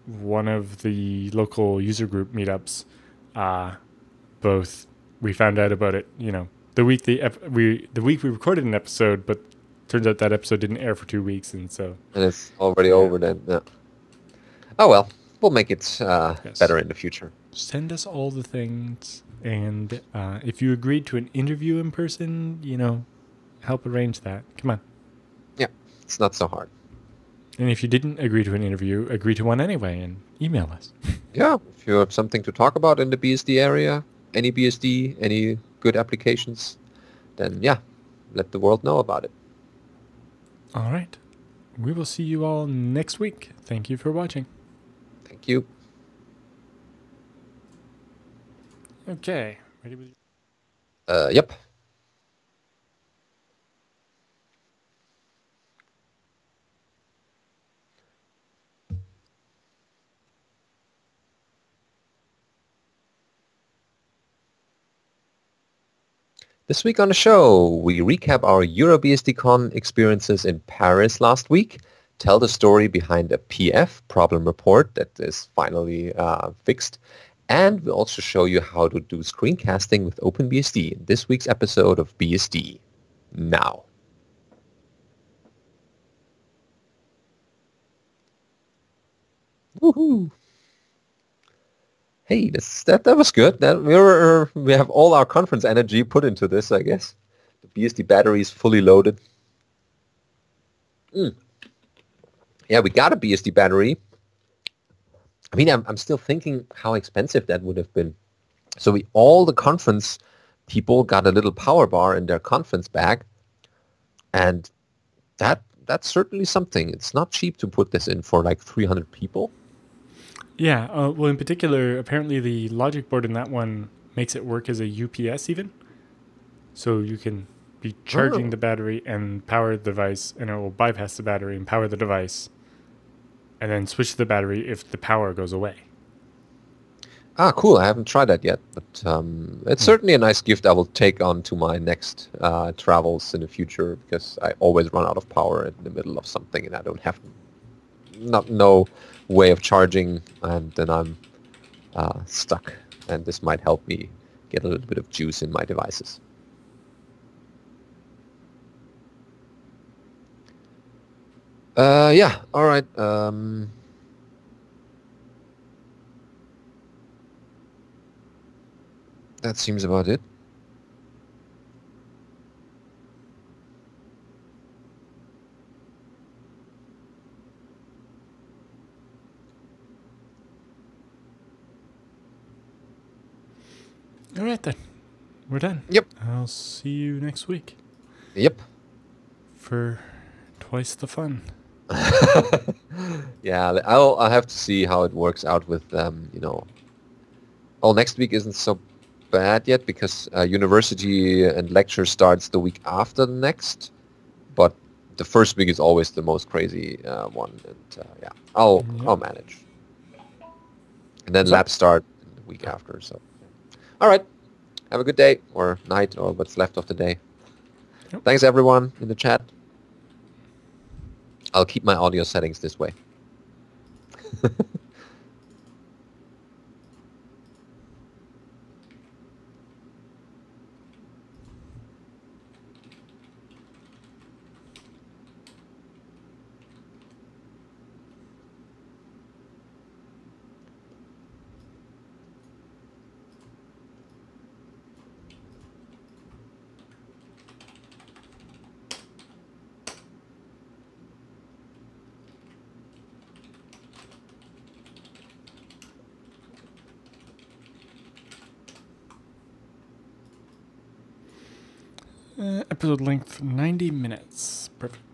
one of the local user group meetups. Both we found out about it, the week the week we recorded an episode, but turns out that episode didn't air for 2 weeks, and so And it's already Yeah. over then. Yeah. Oh well, we'll make it Yes. better in the future. Send us all the things, and if you agreed to an interview in person, help arrange that. Come on. Yeah, it's not so hard. And if you didn't agree to an interview, agree to one anyway and email us. Yeah, if you have something to talk about in the BSD area, any BSD, any good applications, then yeah, let the world know about it. All right. We will see you all next week. Thank you for watching. Thank you. Okay. Ready with Yep. This week on the show, we recap our EuroBSDCon experiences in Paris last week, tell the story behind a PF problem report that is finally fixed, and we'll also show you how to do screencasting with OpenBSD in this week's episode of BSD Now. Woohoo! Hey, that was good. We have all our conference energy put into this, I guess. The BSD battery is fully loaded. Yeah, we got a BSD battery. I mean, I'm still thinking how expensive that would have been. So all the conference people got a little power bar in their conference bag, and that's certainly something. It's not cheap to put this in for like 300 people. Yeah. Well, in particular, apparently the logic board in that one makes it work as a UPS even. So you can be charging the battery and power the device, and it will bypass the battery and power the device, and then switch the battery if the power goes away. Ah, cool. I haven't tried that yet, but it's certainly a nice gift I will take on to my next travels in the future, because I always run out of power in the middle of something and I don't have no way of charging, and then I'm stuck. And this might help me get a little bit of juice in my devices. Yeah, all right. That seems about it. All right, then. We're done. Yep. I'll see you next week Yep. for twice the fun. Yeah, I'll have to see how it works out with Well, next week isn't so bad yet because university and lecture starts the week after the next, but the first week is always the most crazy one, and yeah, I'll manage. And then labs start the week after. So, all right, have a good day or night or what's left of the day. Yep. Thanks everyone in the chat. I'll keep my audio settings this way. Episode length 90 minutes. Perfect.